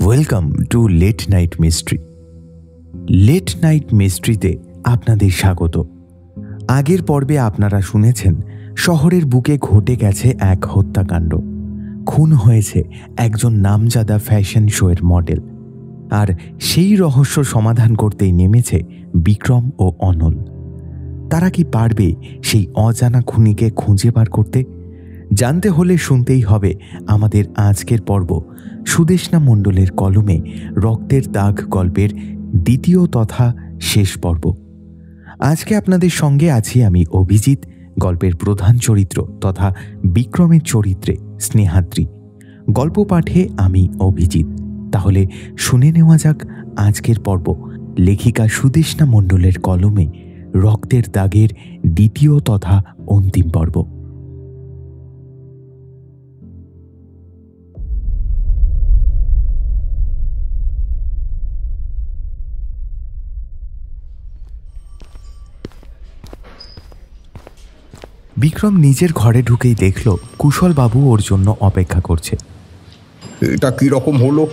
Welcome to late night mystery. Late night মিস্ট্রিতে আপনাদের স্বাগত। আগের পর্বে আপনারা শুনেছেন শহরের বুকে ঘটে গেছে এক হত্যাকাণ্ড। খুন হয়েছে একজন নামজাদা ফ্যাশন শোয়ের মডেল, আর সেই রহস্য সমাধান করতেই নেমেছে বিক্রম ও অনল। তারা কি পারবে সেই অজানা খুনিকে খুঁজে বার করতে? জানতে হলে শুনতেই হবে আমাদের আজকের পর্ব, সুদেষ্ণা মণ্ডলের কলমে রক্তের দাগ গল্পের দ্বিতীয় তথা শেষ পর্ব। আজকে আপনাদের সঙ্গে আছি আমি অভিজিৎ, গল্পের প্রধান চরিত্র তথা বিক্রমের চরিত্রে স্নেহাদ্রি। গল্প পাঠে আমি অভিজিৎ। তাহলে শুনে নেওয়া যাক আজকের পর্ব, লেখিকা সুদেষ্ণা মণ্ডলের কলমে রক্তের দাগের দ্বিতীয় তথা অন্তিম পর্ব। বিক্রম নিজের ঘরে ঢুকেই দেখল কুশল বাবু ওর জন্য অপেক্ষা করছে। এটা কি রকম হলো?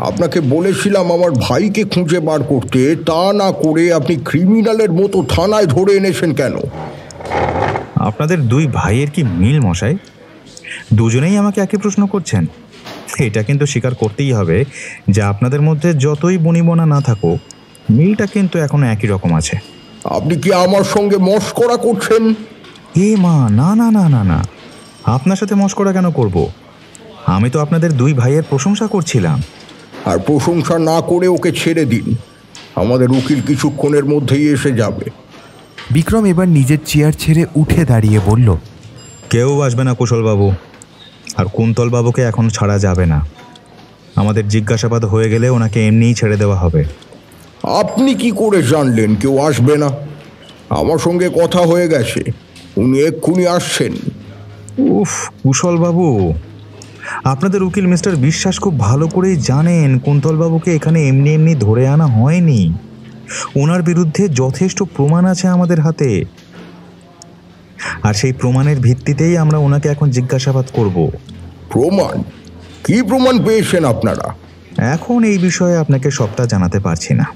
আপনাকে বলেছিলাম আমার ভাইকে খুঁজে বার করতে, তা না করে আপনি ক্রিমিনালের মতো থানায় ধরে এনেছেন কেন? আপনাদের দুই ভাইয়ের কি মিল মশাই? দুজনেই আমাকে একই প্রশ্ন করছেন। এটা কিন্তু স্বীকার করতেই হবে যে আপনাদের মধ্যে যতই বনিবনা না থাকুক, মিলটা কিন্তু এখনো একই রকম আছে। আপনি কি আমার সঙ্গে মশকরা করছেন? এ মা, না না না না না, আপনার সাথে মশকরা কেন করব? আমি তো আপনাদের দুই ভাইয়ের প্রশংসা করছিলাম। আর প্রশংসা না করে ওকে ছেড়ে দিন, আমাদের উকিল কিছুক্ষণের মধ্যেই এসে যাবে। বিক্রম এবার নিজের চেয়ার ছেড়ে উঠে দাঁড়িয়ে বলল, কেউ আসবে না কুশলবাবু, আর কুন্তলবাবুকে এখন ছাড়া যাবে না। আমাদের জিজ্ঞাসাবাদ হয়ে গেলে ওনাকে এমনিই ছেড়ে দেওয়া হবে। আপনি কি করে জানলেন কেউ আসবে না? আমার সঙ্গে কথা হয়ে গেছে, উনি এক্ষুনি আসছেন। উফ কুশলবাবু, আপনাদের উকিল মিস্টার বিশ্বাস খুব ভালো করেই জানেন কুন্তলবাবুকে এখানে এমনি এমনি ধরে আনা হয়নি। ওনার বিরুদ্ধে যথেষ্ট প্রমাণ আছে আমাদের হাতে, আর সেই প্রমাণের ভিত্তিতেই আমরা ওনাকে এখন জিজ্ঞাসাবাদ করব। প্রমাণ? কি প্রমাণ পেয়েছেন আপনারা? এখন এই বিষয়ে আপনাকে সবটা জানাতে পারছি না,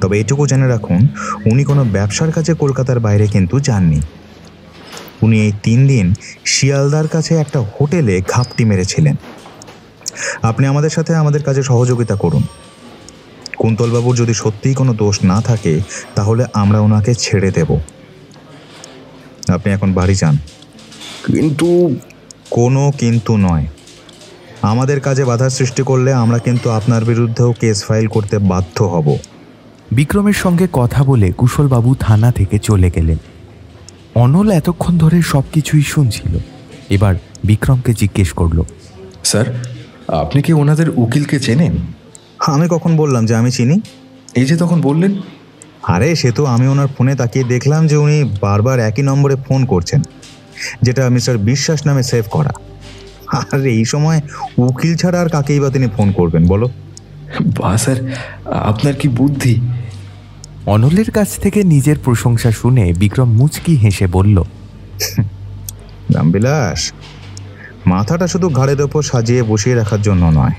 তবে এটুকু জেনে রাখুন, উনি কোনো ব্যবসার কাছে কলকাতার বাইরে কিন্তু যাননি। উনি এই 3 দিন শিয়ালদার কাছে একটা হোটেলে ঘাপটি মেরেছিলেন। আপনি আমাদের সাথে আমাদের কাজে সহযোগিতা করুন। কুন্তলবাবুর যদি সত্যিই কোনো দোষ না থাকে তাহলে আমরা ওনাকে ছেড়ে দেব। আপনি এখন বাড়ি যান। কিন্তু? কোনো কিন্তু নয়। আমাদের কাজে বাধা সৃষ্টি করলে আমরা কিন্তু আপনার বিরুদ্ধেও কেস ফাইল করতে বাধ্য হব। বিক্রমের সঙ্গে কথা বলে কুশলবাবু থানা থেকে চলে গেলেন। অনল এতক্ষণ ধরে সবকিছুই শুনছিল। এবার বিক্রমকে জিজ্ঞেস করল, স্যার, আপনি কি ওনাদের উকিলকে চেনেন? আমি কখন বললাম যে আমি চিনি? এই যে তখন বললেন। আরে সে তো আমি ওনার ফোনে তাকিয়ে দেখলাম যে উনি বারবার একই নম্বরে ফোন করছেন, যেটা মিস্টার বিশ্বাস নামে সেভ করা। আর এই সময় উকিল ছাড়া আর কাকেই বা তিনি ফোন করবেন বলো? বাহ স্যার, আপনার কি বুদ্ধি! অনলের কাছ থেকে নিজের প্রশংসা শুনে বিক্রম মুচকি হেসে বলল, রামবিলাস, মাথাটা শুধু ঘাড়ের ওপর সাজিয়ে বসিয়ে রাখার জন্য নয়,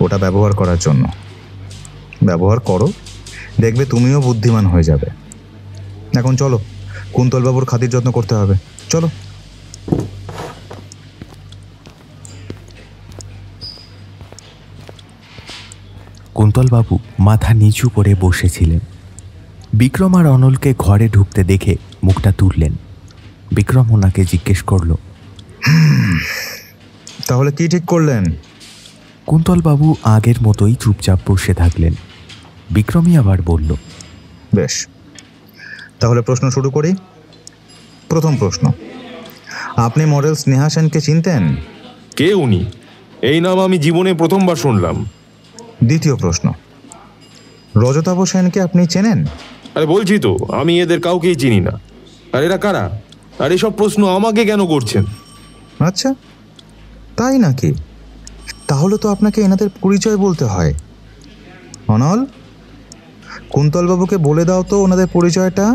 ওটা ব্যবহার করার জন্য। ব্যবহার করো, দেখবে তুমিও বুদ্ধিমান হয়ে যাবে। এখন চলো, কুন্তলবাবুর খাতির যত্ন করতে হবে। চলো। কুন্তলবাবু মাথা নিচু করে বসেছিলেন। বিক্রম আর অনলকে ঘরে ঢুকতে দেখে মুখটা তুললেন। বিক্রম ওনাকে জিজ্ঞেস করল, তাহলে কি ঠিক করলেন? কুন্তলবাবু আগের মতোই চুপচাপ বসে থাকলেন। বিক্রমই আবার বলল, বেশ, তাহলে প্রশ্ন শুরু করি। প্রথম প্রশ্ন, আপনি মডেল স্নেহা সেনকে চিনতেন? কে উনি? এই নাম আমি জীবনে প্রথমবার শুনলাম। দ্বিতীয় প্রশ্ন, রজতাভ সেনকে আপনি চেনেন? আরে বলছি তো, আমি এদের কাউকেই চিনি না। আর এরা কারা? আর এসব প্রশ্ন আমাকে কেন করছেন? আচ্ছা, তাই নাকি? তাহলে তো আপনাকে এনাদের পরিচয় বলতে হয়। অনল, কুন্তলবাবুকে বলে দাও তো ওনাদের পরিচয়টা।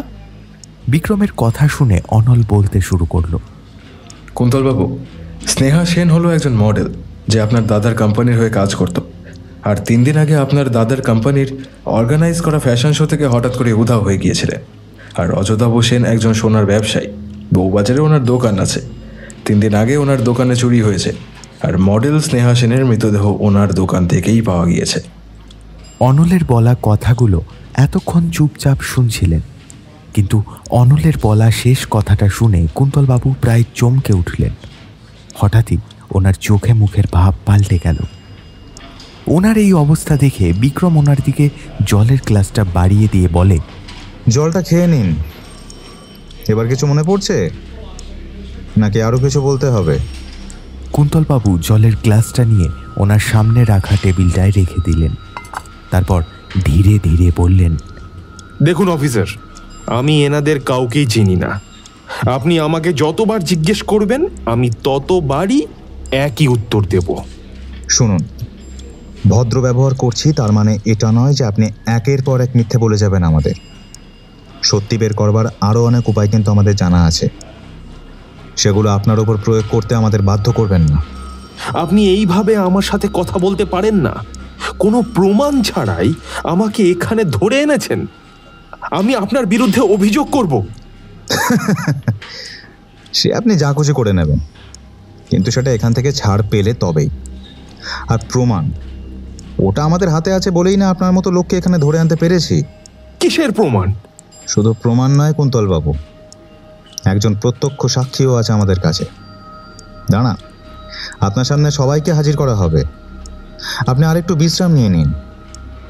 বিক্রমের কথা শুনে অনল বলতে শুরু করল, কুন্তলবাবু, স্নেহা সেন হলো একজন মডেল, যে আপনার দাদার কোম্পানির হয়ে কাজ করত, আর 3 দিন আগে আপনার দাদার কোম্পানির অর্গানাইজ করা ফ্যাশন শো থেকে হঠাৎ করে উধাও হয়ে গিয়েছিলেন। আর অযোধ্যাভ সেন একজন সোনার ব্যবসায়ী, বউবাজারে ওনার দোকান আছে। 3 দিন আগে ওনার দোকানে চুরি হয়েছে, আর মডেল স্নেহা সেনের মৃতদেহ ওনার দোকান থেকেই পাওয়া গিয়েছে। অনলের বলা কথাগুলো এতক্ষণ চুপচাপ শুনছিলেন, কিন্তু অনলের বলা শেষ কথাটা শুনে কুন্তলবাবু প্রায় চমকে উঠলেন। হঠাৎই ওনার চোখে মুখের ভাব পাল্টে গেল। ওনার এই অবস্থা দেখে বিক্রম ওনার দিকে জলের গ্লাসটা বাড়িয়ে দিয়ে বলে, জলটা খেয়ে নিন। এবার কিছু মনে পড়ছে নাকি আরও কিছু বলতে হবে? কুন্তলবাবু জলের গ্লাসটা নিয়ে ওনার সামনে রাখা টেবিলটায় রেখে দিলেন। তারপর ধীরে ধীরে বললেন, দেখুন অফিসার, আমি এনাদের কাউকেই চিনি না। আপনি আমাকে যতবার জিজ্ঞেস করবেন আমি ততবারই একই উত্তর দেব। শুনুন, ভদ্র ব্যবহার করছি তার মানে এটা নয় যে আপনি একের পর এক মিথ্যে বলে যাবেন। আমাদের সত্যি বের করবার আরও অনেক উপায় কিন্তু আমাদের জানা আছে, সেগুলো আপনার উপর প্রয়োগ করতে আমাদের বাধ্য করবেন না। আপনি এইভাবে আমার সাথে কথা বলতে পারেন না। কোনো প্রমাণ ছাড়াই আমাকে এখানে ধরে এনেছেন। আমি আপনার বিরুদ্ধে অভিযোগ করব। সে আপনি যা খুশি করে নেবেন, কিন্তু সেটা এখান থেকে ছাড় পেলে তবেই। আর প্রমাণ, ওটা আমাদের হাতে আছে বলেই না আপনার মতো লোককে এখানে ধরে আনতে পেরেছি। কিসের প্রমাণ? শুধু প্রমাণ নয় কুন্তলবাবু, একজন প্রত্যক্ষ সাক্ষীও আছে আমাদের কাছে। দাঁড়া, আপনার সামনে সবাইকে হাজির করা হবে। আপনি আরেকটু বিশ্রাম নিয়ে নিন,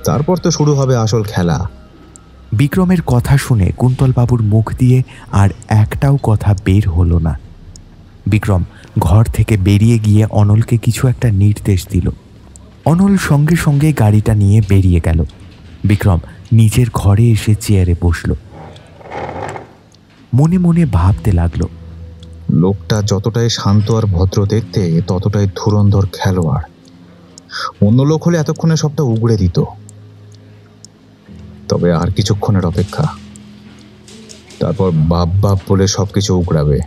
তারপর তো শুরু হবে আসল খেলা। বিক্রমের কথা শুনে কুন্তলবাবুর মুখ দিয়ে আর একটাও কথা বের হলো না। বিক্রম ঘর থেকে বেরিয়ে গিয়ে অনলকে কিছু একটা নির্দেশ দিল। অনল সঙ্গে সঙ্গে গাড়িটা নিয়ে বেরিয়ে গেল। বিক্রম নিজের ঘরে এসে চেয়ারে বসল। মনে মনে ভাবতে লাগলো, লোকটা যতটাই শান্ত আর ভদ্র দেখতে, ততটাই ধুরন্ধর খেলোয়াড়। অন্য লোক হলে এতক্ষণে সবটা উগড়ে দিত। তবে আর কিছুক্ষণের অপেক্ষা, তারপর বাপ বাপ বলে সবকিছু উগড়াবে।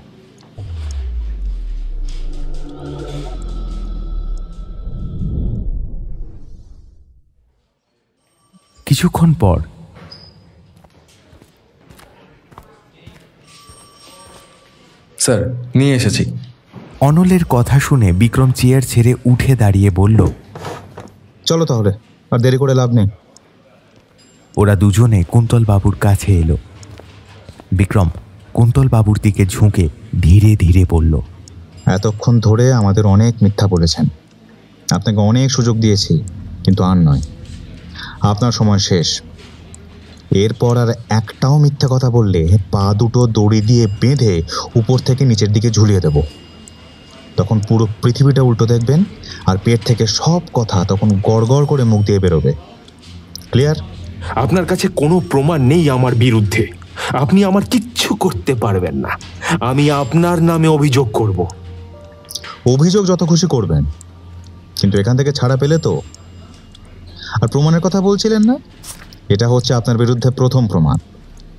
কিছুক্ষণ পর স্যার, নিয়ে এসেছি। অনলের কথা শুনে বিক্রম চেয়ার ছেড়ে উঠে দাঁড়িয়ে বলল, চলো তাহলে, আর দেরি করে লাভ নেই। ওরা দুজনে কুন্তলবাবুর কাছে এলো। বিক্রম কুন্তলবাবুর দিকে ঝুঁকে ধীরে ধীরে বলল, এতক্ষণ ধরে আমাদের অনেক মিথ্যা বলেছেন, আপনাকে অনেক সুযোগ দিয়েছি, কিন্তু আর নয়, আপনার সময় শেষ। এরপর আর একটাও মিথ্যা কথা বললে পা দুটো দড়ি দিয়ে বেঁধে উপর থেকে নিচের দিকে ঝুলিয়ে দেব। তখন পুরো পৃথিবীটা উল্টো দেখবেন, আর পেট থেকে সব কথা তখন গড়গড় করে মুখ দিয়ে বেরোবে। ক্লিয়ার? আপনার কাছে কোনো প্রমাণ নেই আমার বিরুদ্ধে। আপনি আমার কিচ্ছু করতে পারবেন না। আমি আপনার নামে অভিযোগ করব। অভিযোগ যত খুশি করবেন, কিন্তু এখান থেকে ছাড়া পেলে তো। আর প্রমাণের কথা বলছিলেন না, এটা হচ্ছে আপনার বিরুদ্ধে প্রথম প্রমাণ।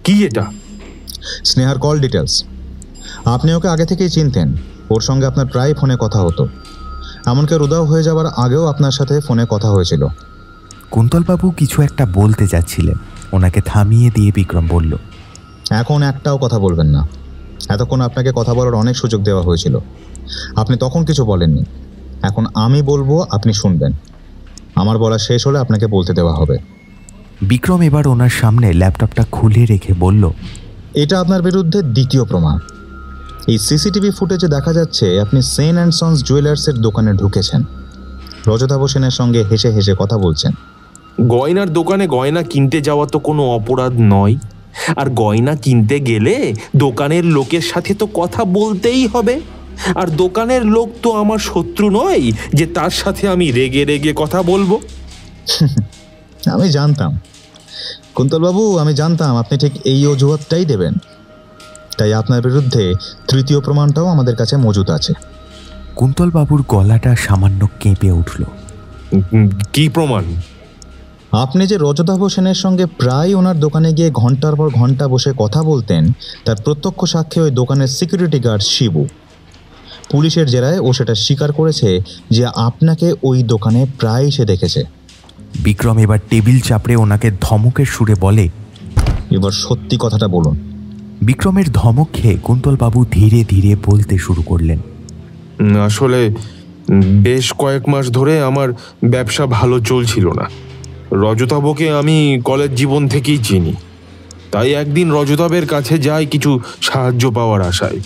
কি এটা? স্নেহার কল ডিটেলস। আপনি ওকে আগে থেকেই চিনতেন, ওর সঙ্গে আপনার প্রায় ফোনে কথা হতো। এমনকি উধাও হয়ে যাওয়ার আগেও আপনার সাথে ফোনে কথা হয়েছিল। কুন্তলবাবু কিছু একটা বলতে যাচ্ছিলেন, ওনাকে থামিয়ে দিয়ে বিক্রম বলল, এখন একটাও কথা বলবেন না। এতক্ষণ আপনাকে কথা বলার অনেক সুযোগ দেওয়া হয়েছিল, আপনি তখন কিছু বলেননি। এখন আমি বলবো, আপনি শুনবেন। আমার বলা শেষ হলে আপনাকে বলতে দেওয়া হবে। বিক্রম এবার ওনার সামনে ল্যাপটপটা খুলে রেখে বলল, এটা আপনার বিরুদ্ধে দ্বিতীয় প্রমাণ। এই সিসিটিভি ফুটেজে দেখা যাচ্ছে আপনি সেন অ্যান্ড সন্স জুয়েলার্সের দোকানে ঢুকেছেন, রজতাভ সেনের সঙ্গে হেসে হেসে কথা বলছেন। গয়নার দোকানে গয়না কিনতে যাওয়া তো কোনো অপরাধ নয়। আর গয়না কিনতে গেলে দোকানের লোকের সাথে তো কথা বলতেই হবে। আর দোকানের লোক তো আমার শত্রু নয় যে তার সাথে আমি রেগে রেগে কথা বলবো। আমি জানতাম কুন্তলবাবু, আমি জানতাম আপনি ঠিক এই অজুহাতটাই দেবেন। তাই আপনার বিরুদ্ধে তৃতীয় প্রমাণটাও আমাদের কাছে মজুদ আছে। কুন্তলবাবুর গলাটা সামান্য কেঁপে উঠল। কি প্রমাণ? আপনি যে রজতাভ সেনের সঙ্গে প্রায় ওনার দোকানে গিয়ে ঘন্টার পর ঘন্টা বসে কথা বলতেন, তার প্রত্যক্ষ সাক্ষী ওই দোকানের সিকিউরিটি গার্ড শিবু। পুলিশের জেরায় ও সেটা স্বীকার করেছে যে আপনাকে ওই দোকানে প্রায় সে দেখেছে। বিক্রম এবার টেবিল চাপড়ে ওনাকে ধমকের সুরে বলে, এবার সত্যি কথাটা বলুন। বিক্রমের ধমক খেয়ে কুন্তলবাবু ধীরে ধীরে বলতে শুরু করলেন, আসলে বেশ কয়েক মাস ধরে আমার ব্যবসা ভালো চলছিল না। রজতাবকে আমি কলেজ জীবন থেকেই চিনি, তাই একদিন রজতাবের কাছে যাই কিছু সাহায্য পাওয়ার আশায়।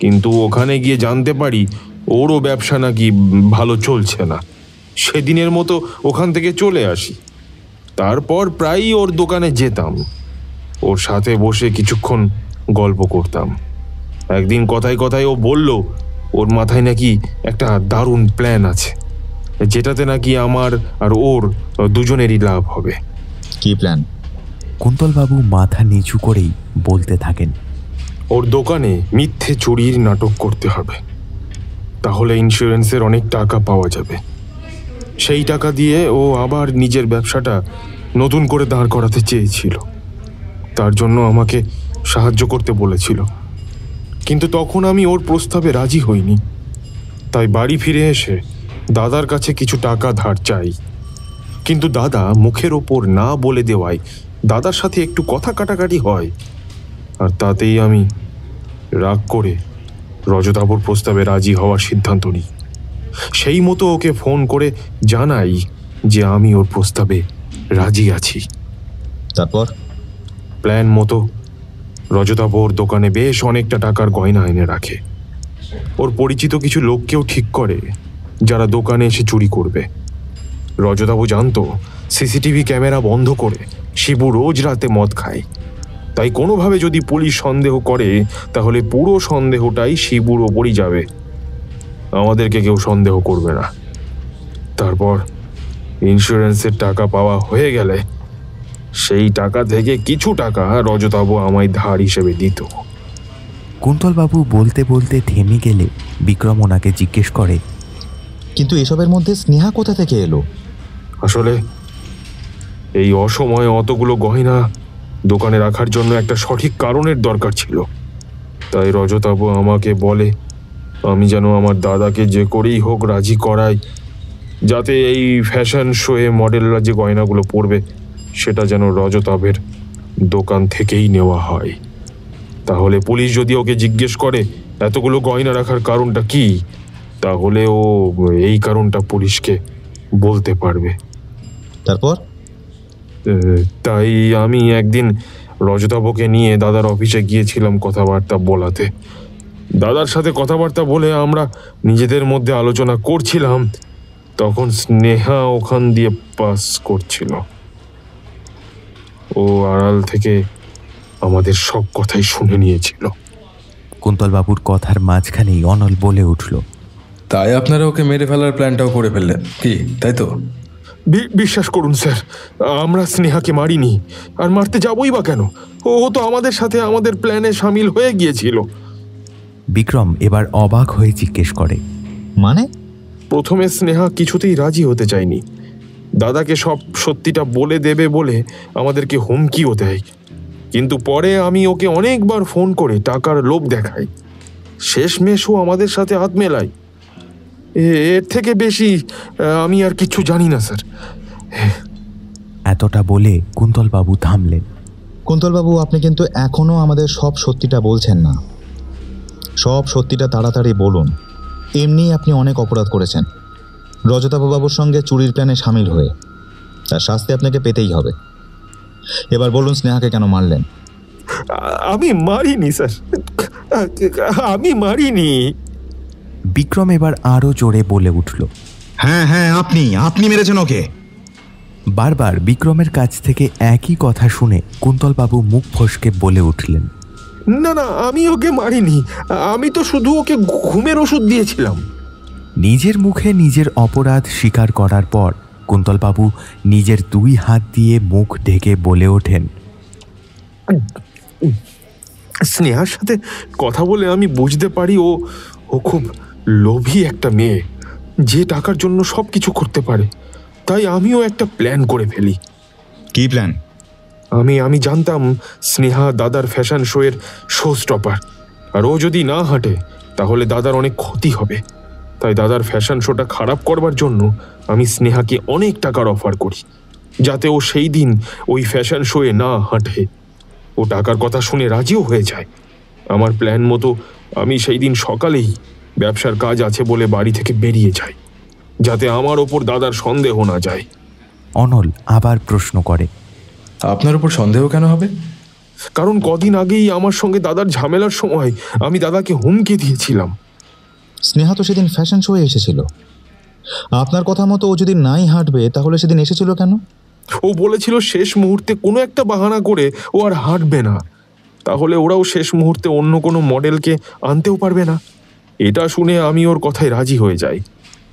কিন্তু ওখানে গিয়ে জানতে পারি ওরও ব্যবসা নাকি ভালো চলছে না। সেদিনের মতো ওখান থেকে চলে আসি। তারপর প্রায়ই ওর দোকানে যেতাম, ওর সাথে বসে কিছুক্ষণ গল্প করতাম। একদিন কথায় কথায় ও বলল ওর মাথায় নাকি একটা দারুণ প্ল্যান আছে, যেটাতে নাকি আমার আর ওর দুজনেরই লাভ হবে। কি প্ল্যান? কুন্তলবাবু মাথা নিচু করেই বলতে থাকেন, ওর দোকানে মিথ্যে চুরির নাটক করতে হবে, তাহলে ইন্স্যুরেন্সের অনেক টাকা পাওয়া যাবে। সেই টাকা দিয়ে ও আবার নিজের ব্যবসাটা নতুন করে দাঁড় করাতে চেয়েছিল। তার জন্য আমাকে সাহায্য করতে বলেছিল, কিন্তু তখন আমি ওর প্রস্তাবে রাজি হইনি। তাই বাড়ি ফিরে এসে দাদার কাছে কিছু টাকা ধার চাই, কিন্তু দাদা মুখের ওপর না বলে দেওয়ায় দাদার সাথে একটু কথা কাটাকাটি হয়, আর তাতেই আমি রাগ করে রজতাবর প্রস্তাবে রাজি হওয়ার সিদ্ধান্ত নিই। সেই মতো ওকে ফোন করে জানাই যে আমি ওর প্রস্তাবে রাজি আছি। তারপর? প্ল্যান মতো রজতাবর দোকানে বেশ অনেকটা টাকার গয়না এনে রাখে। ওর পরিচিত কিছু লোককেও ঠিক করে যারা দোকানে এসে চুরি করবে। রজতাবু জানতো সিসিটিভি ক্যামেরা বন্ধ করে শিবু রোজ রাতে মদ খায়, তাই কোনোভাবে যদি পুলিশ সন্দেহ করে তাহলে পুরো সন্দেহটাই শিবুর ওপরই যাবে, আমাদেরকে কেউ সন্দেহ করবে না। তারপর ইন্স্যুরেন্সের টাকা পাওয়া হয়ে গেলে সেই টাকা থেকে কিছু টাকা রজতাবু আমায় ধার হিসেবে দিত। কুন্তলবাবু বলতে বলতে থেমে গেলে বিক্রম ওনাকে জিজ্ঞেস করে, কিন্তু এসবের মধ্যে স্নেহা কোথা থেকে এলো? আসলে এই অসময়ে অতগুলো গয়না দোকানে রাখার জন্য একটা সঠিক কারণের দরকার ছিল। তাই রজতাবু আমাকে বলে আমি যেন আমার দাদাকে যে করেই হোক রাজি করাই, যাতে এই ফ্যাশন শোয়ে মডেলরা যে গয়নাগুলো পরবে সেটা যেন রজতাবের দোকান থেকেই নেওয়া হয়। তাহলে পুলিশ যদি ওকে জিজ্ঞেস করে এতগুলো গয়না রাখার কারণটা কি, তাহলে ও এই কারণটা পুলিশকে বলতে পারবে। তারপর? তাই আমি একদিন রজতাবকে নিয়ে দাদার অফিসে গিয়েছিলাম কথাবার্তা বলাতে। দাদার সাথে কথাবার্তা বলে আমরা নিজেদের মধ্যে আলোচনা করছিলাম, তখন স্নেহা ওখান দিয়ে পাস করছিল। ও আড়াল থেকে আমাদের সব কথাই শুনে নিয়েছিল। কুন্তলবাবুর কথার মাঝখানেই অনল বলে উঠল, তাই আপনারা ওকে মেরে ফেলার প্ল্যানটাও করে ফেললেন কি, তাই তো? বিশ্বাস করুন স্যার, আমরা স্নেহাকে মারিনি, আর মারতে যাবই বা কেন? ও তো আমাদের সাথে আমাদের প্ল্যানে সামিল হয়ে গিয়েছিল। বিক্রম এবার অবাক হয়ে জিজ্ঞেস করে, মানে? প্রথমে স্নেহা কিছুতেই রাজি হতে চায়নি। দাদাকে সব সত্যিটা বলে দেবে বলে আমাদেরকে হুমকিও দেয়, কিন্তু পরে আমি ওকে অনেকবার ফোন করে টাকার লোভ দেখাই। শেষমেশ ও আমাদের সাথে হাত মেলায়। এর থেকে বেশি আমি আর কিছু জানি না স্যার। এতটা বলে কুন্তলবাবু থামলেন। কুন্তলবাবু, আপনি কিন্তু এখনো আমাদের সব সত্যিটা বলছেন না। সব সত্যিটা তাড়াতাড়ি বলুন। এমনিই আপনি অনেক অপরাধ করেছেন রজতাবুর সঙ্গে চুরির প্ল্যানে সামিল হয়ে, তার শাস্তি আপনাকে পেতেই হবে। এবার বলুন, স্নেহাকে কেন মারলেন? আমি মারিনি স্যার, আমি মারিনি। বিক্রম এবার আরো জোরে বলে উঠল, হ্যাঁ হ্যাঁ, আপনি মেরেছেন ওকে। বারবার বিক্রমের কাছ থেকে একই কথা শুনে কুন্তলবাবু মুখ ফসকে বলে উঠলেন, না না, আমি ওকে মারিনি, আমি তো শুধু ওকে ঘুমের ওষুধ দিয়েছিলাম। নিজের মুখে নিজের অপরাধ স্বীকার করার পর কুন্তলবাবু নিজের 2 হাত দিয়ে মুখ ঢেকে বলে ওঠেন, স্নেহার সাথে কথা বলে আমি বুঝতে পারি ও খুব লোভী একটা মেয়ে, যে টাকার জন্য সব কিছু করতে পারে। তাই আমিও একটা প্ল্যান করে ফেলি। কি প্ল্যান? আমি জানতাম স্নেহা দাদার ফ্যাশন শোয়ের শো স্টপার, আর ও যদি না হাঁটে তাহলে দাদার অনেক ক্ষতি হবে। তাই দাদার ফ্যাশন শোটা খারাপ করবার জন্য আমি স্নেহাকে অনেক টাকার অফার করি, যাতে ও সেই দিন ওই ফ্যাশন শোয়ে না হাঁটে। ও টাকার কথা শুনে রাজিও হয়ে যায়। আমার প্ল্যান মতো আমি সেই দিন সকালেই ব্যবসার কাজ আছে বলে বাড়ি থেকে বেরিয়ে যাই, যাতে আমার ওপর দাদার সন্দেহ না যায়। অনল আবার প্রশ্ন করে, আপনার উপর সন্দেহ কেন হবে? কারণ কদিন আগেই আমার সঙ্গে দাদার ঝামেলার সময় আমি দাদাকে হুমকি দিয়েছিলাম। স্নেহা তো সেদিন ফ্যাশন শোয়ে এসেছিল। আপনার কথা মতো ও যদি নাই হাঁটবে তাহলে সেদিন এসেছিল কেন? ও বলেছিল শেষ মুহূর্তে কোনো একটা বাহানা করে ও আর হাঁটবে না, তাহলে ওরাও শেষ মুহূর্তে অন্য কোনো মডেলকে আনতেও পারবে না। এটা শুনে আমি ওর কথায় রাজি হয়ে যাই,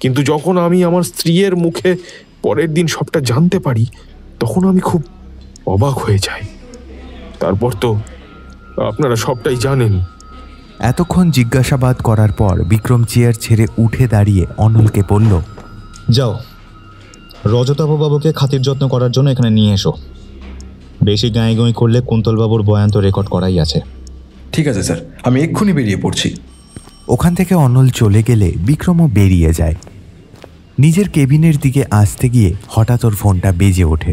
কিন্তু যখন আমি আমার স্ত্রীর মুখে পরের দিন সবটা জানতে পারি তখন আমি খুব অবাক হয়ে যাই। তারপর তো আপনারা সবটাই জানেন। এতক্ষণ জিজ্ঞাসাবাদ করার পর বিক্রম চেয়ার ছেড়ে উঠে দাঁড়িয়ে অনলকে বলল, যাও, রজতাভবাবুকে খাতির যত্ন করার জন্য এখানে নিয়ে এসো। বেশি গাঁই গাঁই করলে কুন্তলবাবুর বয়ান তো রেকর্ড করাই আছে। ঠিক আছে স্যার, আমি এক্ষুনি বেরিয়ে পড়ছি। ওখান থেকে অনল চলে গেলে বিক্রমও বেরিয়ে যায়। নিজের কেবিনের দিকে আসতে গিয়ে হঠাৎ ওর ফোনটা বেজে ওঠে।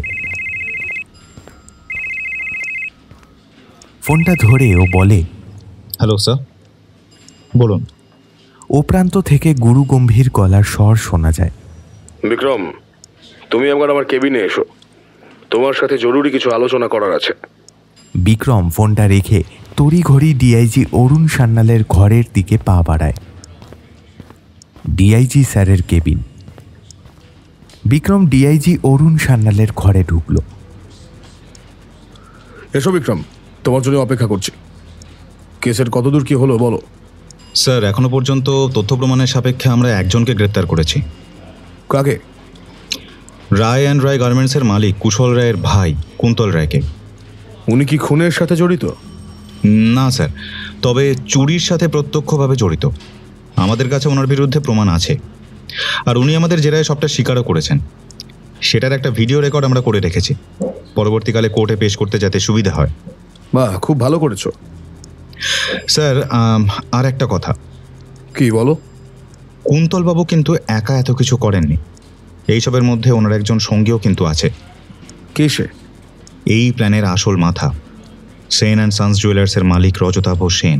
ফোনটা ধরে ও বলে, হ্যালো স্যার, বলুন। ও প্রান্ত থেকে গুরু গম্ভীর গলার স্বর শোনা যায়। বিক্রম, তুমি আমার কেবিনে এসো, তোমার সাথে জরুরি কিছু আলোচনা করার আছে। বিক্রম ফোনটা রেখে তড়িঘড়ি ডিআইজি অরুণ সান্যালের ঘরের দিকে পা বাড়ায়। ডিআইজি স্যারের কেবিন। বিক্রম ডিআইজি অরুণ সান্যালের ঘরে ঢুকল। এসো বিক্রম, তোমার জন্য অপেক্ষা করছি। কেসের কতদূর কি হলো বলো। স্যার, এখনো পর্যন্ত তথ্য প্রমাণের সাপেক্ষে আমরা একজনকে গ্রেপ্তার করেছি। কাকে? রায় অ্যান্ড রায় গার্মেন্টসের মালিক কুশল রায়ের ভাই কুন্তল রায়কে। উনি কি খুনের সাথে জড়িত? না স্যার, তবে চুরির সাথে প্রত্যক্ষভাবে জড়িত। আমাদের কাছে ওনার বিরুদ্ধে প্রমাণ আছে, আর উনি আমাদের জেরায় সবটা স্বীকারও করেছেন। সেটার একটা ভিডিও রেকর্ড আমরা করে রেখেছি, পরবর্তীকালে কোর্টে পেশ করতে যাতে সুবিধা হয়। বাহ, খুব ভালো করেছো। স্যার, আর একটা কথা। কি বলো? কুন্তলবাবু কিন্তু একা এত কিছু করেননি। এইসবের মধ্যে ওনার একজন সঙ্গীও কিন্তু আছে। কে সে? এই প্ল্যানের আসল মাথা, সেন অ্যান্ড সানস জুয়েলার্সের মালিক রজতাভ সেন।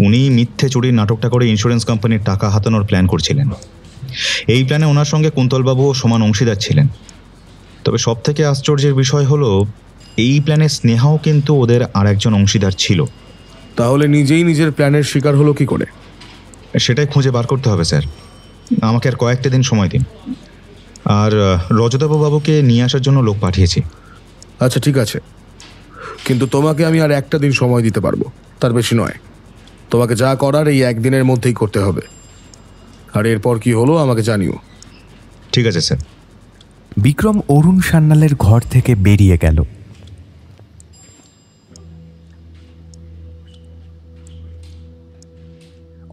উনি মিথ্যে চুরির নাটকটা করে ইন্স্যুরেন্স কোম্পানির টাকা হাতানোর প্ল্যান করছিলেন। এই প্ল্যানে ওনার সঙ্গে কুন্তলবাবুও সমান অংশীদার ছিলেন। তবে সবথেকে আশ্চর্যের বিষয় হলো, এই প্ল্যানে স্নেহাও কিন্তু ওদের আর একজন অংশীদার ছিল। তাহলে নিজেই নিজের প্ল্যানের শিকার হলো কি করে? সেটাই খুঁজে বার করতে হবে স্যার। আমাকে আর কয়েকটা দিন সময় দিন, আর রজতাভবাবুকে নিয়ে আসার জন্য লোক পাঠিয়েছি। আচ্ছা ঠিক আছে, কিন্তু তোমাকে আমি আর একটা দিন সময় দিতে পারবো, তার বেশি নয়। তোমাকে যা করার এই একদিনের মধ্যেই করতে হবে, আর এরপর কি হলো আমাকে জানিও। ঠিক আছে স্যার। বিক্রম অরুণ সান্যালের ঘর থেকে বেরিয়ে গেল।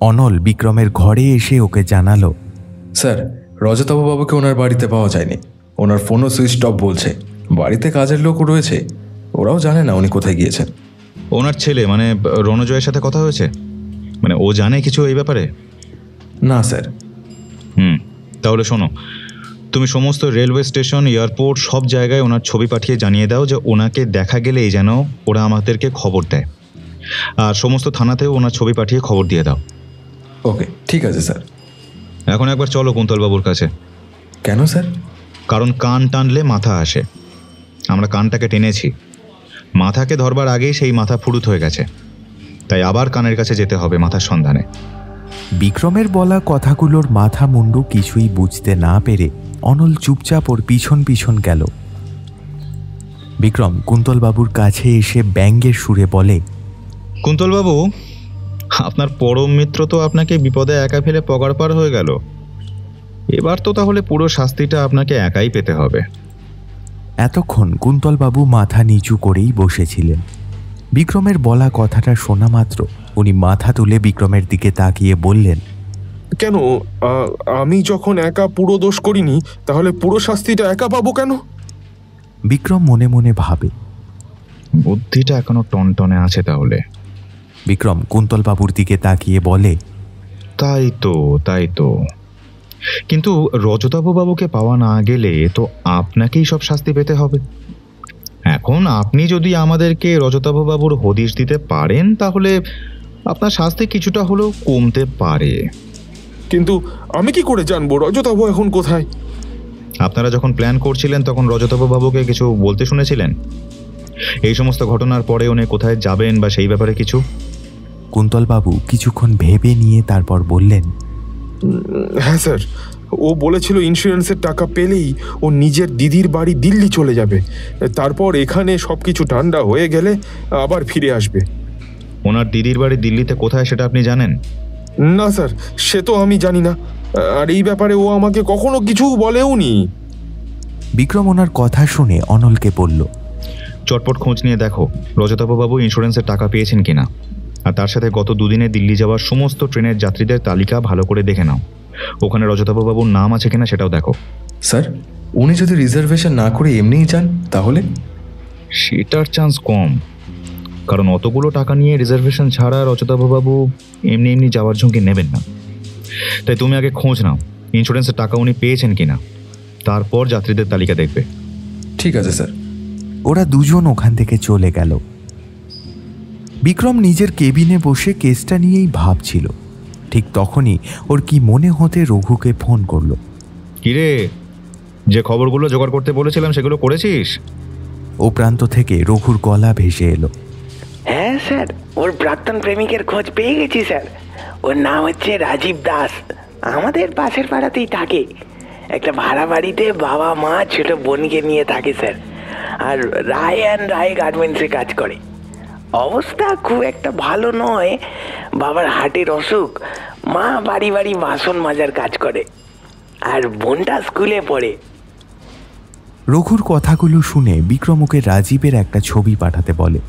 অনল বিক্রমের ঘরে এসে ওকে জানালো, স্যার, রজতাভবাবুকে ওনার বাড়িতে পাওয়া যায়নি। ওনার ফোনও সুইচ অফ বলছে। বাড়িতে কাজের লোকও রয়েছে, ওরাও জানে না উনি কোথায় গিয়েছেন। ওনার ছেলে মানে রণজয়ের সাথে কথা হয়েছে? মানে ও জানে কিছু এই ব্যাপারে? না স্যার। তাহলে শোনো, তুমি সমস্ত রেলওয়ে স্টেশন, এয়ারপোর্ট সব জায়গায় ওনার ছবি পাঠিয়ে জানিয়ে দাও যে ওনাকে দেখা গেলেই যেন ওরা আমাদেরকে খবর দেয়। আর সমস্ত থানাতেও ওনার ছবি পাঠিয়ে খবর দিয়ে দাও। ওকে, ঠিক আছে স্যার। এখন একবার চলো কুন্তলবাবুর কাছে। কেন স্যার? কারণ কান টানলে মাথা আসে। আমরা কানটাকে টেনেছি, মাথাকে ধরবার আগেই সেই মাথা ফুরুত হয়ে গেছে, তাই আবার কানের কাছে যেতে হবে মাথার সন্ধানে। বিক্রমের বলা কথাগুলোর মাথা মুন্ডু কিছুই বুঝতে না পেরে অনল চুপচাপ ওর পিছন পিছন গেল। বিক্রম কুন্তলবাবুর কাছে এসে ব্যঙ্গের সুরে বলে, কুন্তলবাবু, আপনার পরম মিত্র তো আপনাকে বিপদে একা ফেলে পগার পার হয়ে গেল। এবার তো তাহলে পুরো শাস্তিটা আপনাকে একাই পেতে হবে। এতক্ষণ কুন্তলবাবু মাথা নিচু করেই বসেছিলেন। বিক্রমের বলা কথাটা শোনা মাত্র উনি মাথা তুলে বিক্রমের দিকে তাকিয়ে বললেন, কেন? আমি যখন একা পুরো দোষ করিনি, তাহলে পুরো শাস্তিটা একা পাবো কেন? বিক্রম মনে মনে ভাবে, বুদ্ধিটা এখনো টনটনে আছে তাহলে। বিক্রম কুন্তলবাবুর দিকে তাকিয়ে বলে, তাই তো কিন্তু রজতাভবাবুকে পাওয়া না গেলে তো আপনাকেই সব শাস্তি পেতে হবে। এখন আপনি যদি আমাদেরকে রজতাভবাবুর হদিশ দিতে পারেন তাহলে আপনার শাস্তি কিছুটা হলেও কমতে পারে। কিন্তু আমি কি করে জানবো রজতাভু এখন কোথায়? আপনারা যখন প্ল্যান করছিলেন তখন রজতাভবাবুকে কিছু বলতে শুনেছিলেন? এই সমস্ত ঘটনার পরে উনি কোথায় যাবেন বা সেই ব্যাপারে কিছু? কুন্তলবাবু কিছুক্ষণ ভেবে নিয়ে তারপর বললেন, হ্যাঁ স্যার, ও বলেছিল ইন্স্যুরেন্সের টাকা পেলেই ও নিজের দিদির বাড়ি দিল্লি চলে যাবে, তারপর এখানে সব কিছু ঠান্ডা হয়ে গেলে আবার ফিরে আসবে। ওনার দিদির বাড়ি দিল্লিতে কোথায় সেটা আপনি জানেন? না স্যার, সে তো আমি জানি না, আর এই ব্যাপারে ও আমাকে কখনো কিছু বলেও নি। বিক্রম ওনার কথা শুনে অনলকে বলল, চটপট খোঁজ নিয়ে দেখো রজতাভবাবু ইন্স্যুরেন্সের টাকা পেয়েছেন কিনা, আর তার সাথে গত দুদিনে দিল্লি যাওয়ার সমস্ত ট্রেনের যাত্রীদের তালিকা ভালো করে দেখে নাও। ওখানে রজতাভবাবুর নাম আছে কিনা সেটাও দেখো। স্যার, উনি যদি রিজার্ভেশন না করে এমনিই যান তাহলে? সেটার চান্স কম, কারণ অতগুলো টাকা নিয়ে রিজার্ভেশন ছাড়া রজতাভবাবু এমনি যাওয়ার ঝুঁকি নেবেন না। তাই তুমি আগে খোঁজ নাও ইন্স্যুরেন্সের টাকা উনি পেয়েছেন কিনা, তারপর যাত্রীদের তালিকা দেখবে। ঠিক আছে স্যার। ওরা দুজন ওখান থেকে চলে গেল। বিক্রম নিজের কেবিনে বসে কেসটা নিয়েই ভাবছিল। ঠিক তখনই ওর কি মনে হতে রঘুকে ফোন করলো। কিরে, যে খবরগুলো জোগাড় করতে বলেছিলাম সেগুলো করেছিস? ও প্রান্ত থেকে রঘুর গলা ভেসে এলো, হ্যাঁ স্যার, ওর প্রাক্তন প্রেমিকের খোঁজ পেয়ে গেছি স্যার। ওর নাম হচ্ছে রাজীব দাস, আমাদের পাশের পাড়াতেই থাকে। একটা ভাড়া বাড়িতে বাবা মা ছোট বোনকে নিয়ে থাকে স্যার, আর রায় অ্যান্ড রায় গার্মেন্টসে কাজ করে। অবস্থা খুব একটা ভালো নয়, বাবার হার্টের অসুখ, মা বাড়ি বাড়ি বাসন মাজার কাজ করে, আর বোনটা স্কুলে পড়ে। রঘুর কথাগুলো শুনে বিক্রম ওকে রাজীবের একটা ছবি পাঠাতে বলে।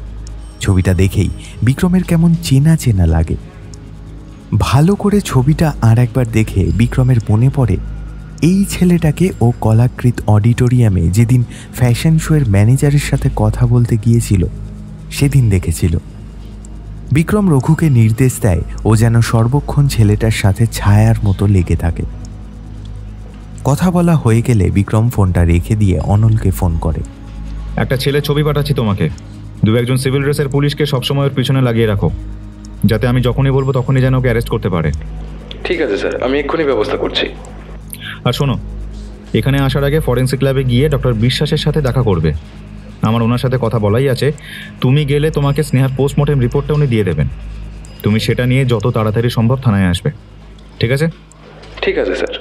ছবিটা দেখেই বিক্রমের কেমন চেনা চেনা লাগে। ভালো করে ছবিটা আর একবার দেখে বিক্রমের মনে পড়ে এই ছেলেটাকে ও কলাকৃত অডিটোরিয়ামে যেদিন ফ্যাশন শোয়ের ম্যানেজারের সাথে কথা বলতে গিয়েছিল সেদিন দেখেছিল। বিক্রম রঘুকে নির্দেশ দেয় ও যেন সর্বক্ষণ ছেলেটার সাথে ছায়ার মতো লেগে থাকে। কথা বলা হয়ে গেলে বিক্রম ফোনটা রেখে দিয়ে অনলকে ফোন করে। একটা ছেলের ছবি পাঠাচ্ছি তোমাকে, একজন সিভিল ড্রেসের পুলিশকে সবসময় ওর পিছনে লাগিয়ে রাখো, যাতে আমি যখনই বলবো তখনই যেন ওকে অ্যারেস্ট করতে পারে। ঠিক আছে স্যার, আমি এক্ষুনি ব্যবস্থা করছি। আর শোনো, এখানে আসার আগে ফরেন্সিক ল্যাবে গিয়ে ডক্টর বিশ্বাসের সাথে দেখা করবে। আমার ওনার সাথে কথা বলাই আছে। তুমি গেলে তোমাকে স্নেহার পোস্টমর্টেম রিপোর্টটা উনি দিয়ে দেবেন। তুমি সেটা নিয়ে যত তাড়াতাড়ি সম্ভব থানায় আসবে, ঠিক আছে? ঠিক আছে স্যার।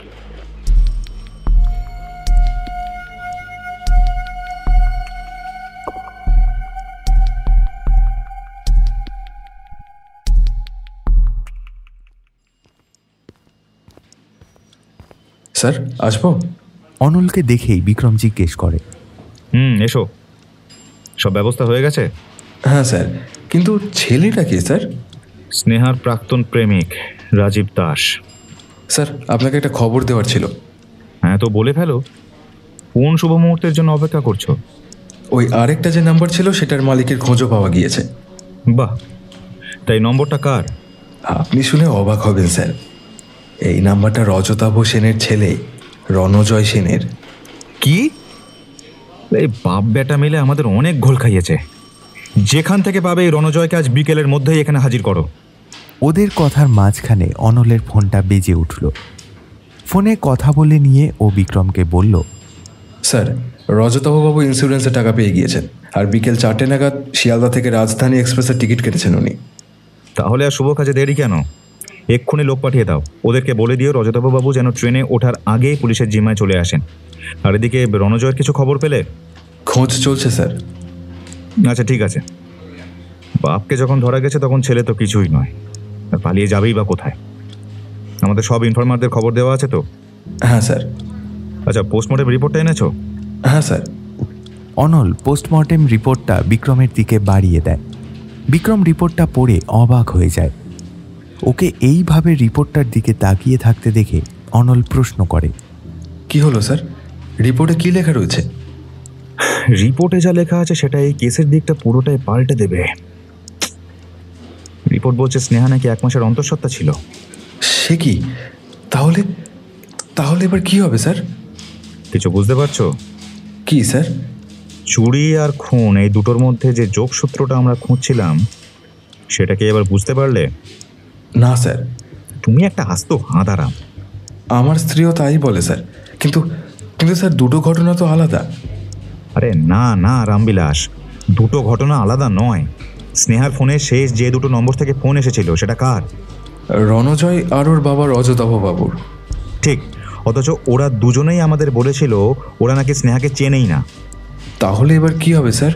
স্যার, আসবো? অনলকে দেখেই বিক্রম জিজ্ঞেস করে, এসো। সব ব্যবস্থা হয়ে গেছে? হ্যাঁ স্যার, কিন্তু ছেলেটা কে স্যার? স্নেহার প্রাক্তন প্রেমিক রাজীব দাস। স্যার, আপনাকে একটা খবর দেওয়ার ছিল। হ্যাঁ, তো বলে ফেলো। কোন শুভ মুহূর্তের জন্য অপেক্ষা করছো? ওই আরেকটা যে নাম্বার ছিল সেটার মালিকের খোঁজও পাওয়া গিয়েছে। বাহ, তাই নম্বরটা কার? আপনি শুনে অবাক হবেন স্যার, এই নাম্বারটা রজতাভ সেনের ছেলে রণজয় সেনের। কি? এই বাপ বেটা মিলে আমাদের অনেক ঘোল খাইয়েছে। যেখান থেকে পাবে এই রণজয়কে আজ বিকেলের মধ্যেই এখানে হাজির করো। ওদের কথার মাঝখানে অনলের ফোনটা বেজে উঠল। ফোনে কথা বলে নিয়ে ও বিক্রমকে বলল, স্যার, রজতাভবাবু ইন্স্যুরেন্সের টাকা পেয়ে গিয়েছেন, আর বিকেল 4টে নাগাদ শিয়ালদা থেকে রাজধানী এক্সপ্রেসের টিকিট কেটেছেন উনি। তাহলে আর শুভ কাজে দেরি কেন? এক্ষুনি লোক পাঠিয়ে দাও। ওদেরকে বলে দিও রজতাভবাবু যেন ট্রেনে ওঠার আগেই পুলিশের জিম্মায় চলে আসেন। আর এদিকে রণজয়ের কিছু খবর পেলে? খোঁজ চলছে স্যার। আচ্ছা, ঠিক আছে। বাপকে যখন ধরা গেছে তখন ছেলে তো কিছুই নয়, আর পালিয়ে যাবেই বা কোথায়? আমাদের সব ইনফরমারদের খবর দেওয়া আছে তো? হ্যাঁ স্যার। আচ্ছা, পোস্টমর্টেম রিপোর্টটা এনেছো? হ্যাঁ স্যার। অনল পোস্টমর্টেম রিপোর্টটা বিক্রমের দিকে বাড়িয়ে দেয়। বিক্রম রিপোর্টটা পড়ে অবাক হয়ে যায়। ওকে এইভাবে রিপোর্টটার দিকে তাকিয়ে থাকতে দেখে অনল প্রশ্ন করে, কি হলো স্যার? রিপোর্টে কি লেখা রয়েছে? রিপোর্টে যা লেখা আছে সেটা এই কেসের দিকটা পুরোটাই পাল্টে দেবে। রিপোর্ট বলছে স্নেহা নাকি 1 মাসের অন্তঃসত্ত্বা ছিল। সে কি? তাহলে তাহলে এবার কি হবে স্যার? কিছু বুঝতে পারছো? কি স্যার? চুরি আর খুন এই দুটোর মধ্যে যে যোগসূত্রটা আমরা খুঁজছিলাম সেটা কি এবার বুঝতে পারলে? না স্যার। তুমি একটা আস্ত হাঁদারাম। আমার স্ত্রীও তাই বলে স্যার, কিন্তু কিন্তু স্যার দুটো ঘটনা তো আলাদা। আরে না না রামবিলাস, দুটো ঘটনা আলাদা নয়। স্নেহার ফোনে শেষ যে দুটো নম্বর থেকে ফোন এসেছিল সেটা কার? রণজয় আর ওর বাবার অযোধ্যাভ বাবুর। ঠিক, অথচ ওরা দুজনেই আমাদের বলেছিল ওরা নাকি স্নেহাকে চেনেই না। তাহলে এবার কি হবে স্যার?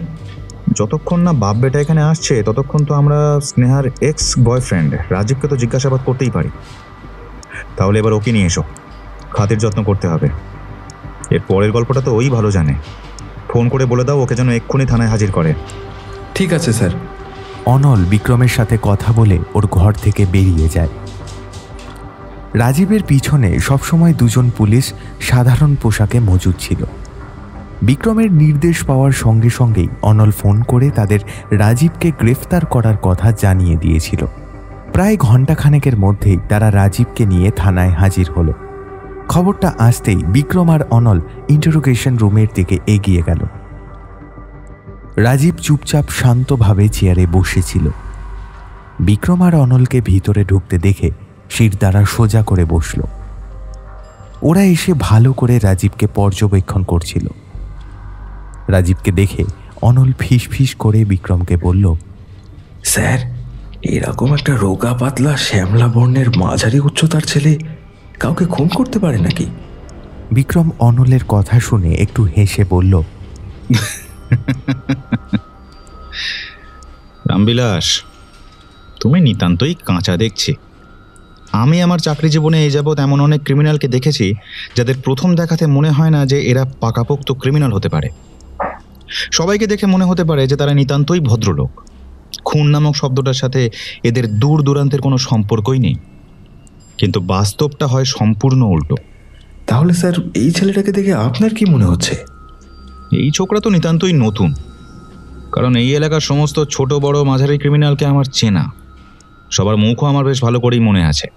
যতক্ষণ না বাপ বেটা এখানে আসছে ততক্ষণ তো আমরা স্নেহার এক্স বয়ফ্রেন্ড রাজীবকে তো জিজ্ঞাসাবাদ করতেই পারি। তাহলে এবার ওকে নিয়ে এসো, খাতির যত্ন করতে হবে। এর পরের গল্পটা তো ওই ভালো জানে। ফোন করে বলে দাও ওকে যেন এক্ষুনি থানায় হাজির করে। ঠিক আছে স্যার। অনল বিক্রমের সাথে কথা বলে ওর ঘর থেকে বেরিয়ে যায়। রাজীবের পিছনে সবসময় দুজন পুলিশ সাধারণ পোশাকে মজুদ ছিল। বিক্রমের নির্দেশ পাওয়ার সঙ্গে সঙ্গেই অনল ফোন করে তাদের রাজীবকে গ্রেফতার করার কথা জানিয়ে দিয়েছিল। প্রায় ঘণ্টাখানেকের মধ্যেই তারা রাজীবকে নিয়ে থানায় হাজির হলো। খবরটা আসতেই বিক্রম আর অনল ইন্টারোগেশন রুমের দিকে এগিয়ে গেল। রাজীব চুপচাপ শান্তভাবে চেয়ারে বসেছিল। বিক্রম আর অনলকে ভিতরে ঢুকতে দেখে শিরদাঁড়া সোজা করে বসল। ওরা এসে ভালো করে রাজীবকে পর্যবেক্ষণ করছিল। রাজীবকে দেখে অনল ফিসফিস করে বিক্রমকে বলল, স্যার, এরকম একটা রোগা পাতলা শ্যামলা বর্ণের মাঝারি উচ্চতার ছেলে কাউকে খুন করতে পারে নাকি? বিক্রম অনলের কথা শুনে একটু হেসে বলল, রামবিলাস, তুমি নিতান্তই কাঁচা দেখছি। আমি আমার চাকরি জীবনে এই যাবৎ এমন অনেক ক্রিমিনালকে দেখেছি যাদের প্রথম দেখাতে মনে হয় না যে এরা পাকাপোক্ত ক্রিমিনাল হতে পারে। সবাইকে দেখে মনে হতে পারে যে তারা নিতান্তই ভদ্রলোক। খুন নামক শব্দটার সাথে এদের দূর দূরান্তের কোনো সম্পর্কই নেই, কিন্তু বাস্তবটা হয় সম্পূর্ণ উল্টো। তাহলে স্যার এই ছেলেটাকে দেখে আপনার কি মনে হচ্ছে? এই ছোকরা তো নিতান্তই নতুন, কারণ এই এলাকার সমস্ত ছোট বড় মাঝারি ক্রিমিনালকে আমার চেনা। সবার মুখও আমার বেশ ভালো করেই মনে আছে।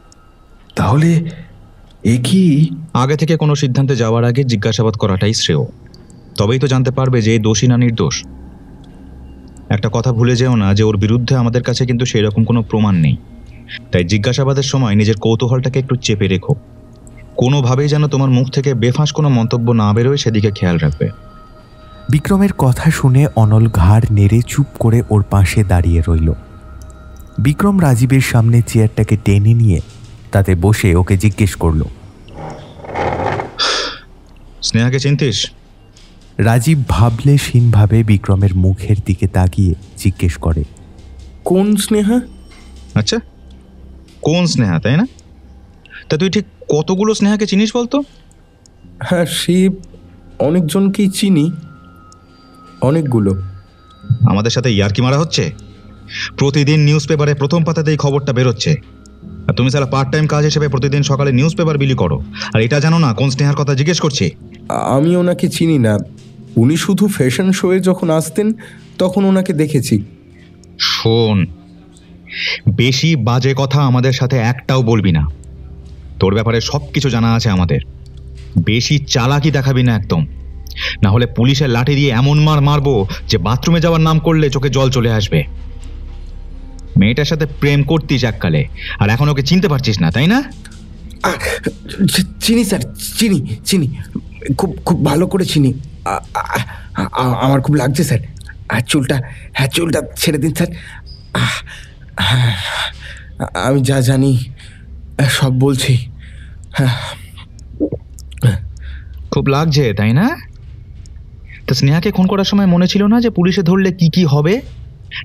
তাহলে এ কি? আগে থেকে কোনো সিদ্ধান্তে যাওয়ার আগে জিজ্ঞাসাবাদ করাটাই শ্রেয়। তবেই তো জানতে পারবে যে দোষী না নির্দোষ। একটা কথা ভুলে যেও না যে ওর বিরুদ্ধে আমাদের কাছে কিন্তু সেই রকম কোনো প্রমাণ নেই। তাই জিজ্ঞাসাবাদের সময় নিজের কৌতূহলটাকে একটু চেপে রেখো। কোনোভাবেই যেন তোমার মুখ থেকে বেফাঁস কোনো মন্তব্য না বেরোয় সেদিকে খেয়াল রাখবে। বিক্রমের কথা শুনে অনল ঘাড় নেড়ে চুপ করে ওর পাশে দাঁড়িয়ে রইল। বিক্রম রাজীবের সামনে চেয়ারটাকে টেনে নিয়ে তাতে বসে ওকে জিজ্ঞেস করল, স্নেহাকে চিনতিস? রাজীব ভাবলেশহীনভাবে বিক্রমের মুখের দিকে তাকিয়ে জিজ্ঞেস করে, কোন স্নেহা? আচ্ছা, কোন স্নেহা, তাই না? তা তুই ঠিক কতগুলো স্নেহাকে চিনিস বলতো? হ্যাঁ, সে অনেকজনকেই চিনি, অনেকগুলো। আমাদের সাথে ইয়ার্কি মারা হচ্ছে? প্রতিদিন নিউজ পেপারে প্রথম পাতাতেই খবরটা বেরোচ্ছে, আর তুমি সারা পার্ট টাইম কাজ হিসেবে প্রতিদিন সকালে নিউজ পেপার বিলি করো, আর এটা জানো না কোন স্নেহার কথা জিজ্ঞেস করছি? আমি ওনাকে চিনি না। উনি শুধু ফ্যাশন শোয়ে যখন আসতেন তখন ওনাকে দেখেছি। শোন, বেশি বাজে কথা আমাদের সাথে একটাও বলবি না। তোর ব্যাপারে সব কিছু জানা আছে আমাদের। বেশি চালাকি দেখাবি না একদম, না হলে পুলিশের লাঠি দিয়ে এমন মার মারবো যে বাথরুমে যাওয়ার নাম করলে চোখে জল চলে আসবে। মেয়েটার সাথে প্রেম করতিস এককালে, আর এখন ওকে চিনতে পারছিস না, তাই না? চিনি স্যার, চিনি চিনি, খুব খুব ভালো করে চিনি। আমার খুব লাগছে স্যার। চুলটা ছেড়ে দিন স্যার। আমি যা জানি সব বলছি। খুব লাগছে, তাই না? তো স্নেহাকে খুন করার সময় মনে ছিল না যে পুলিশে ধরলে কি কি হবে?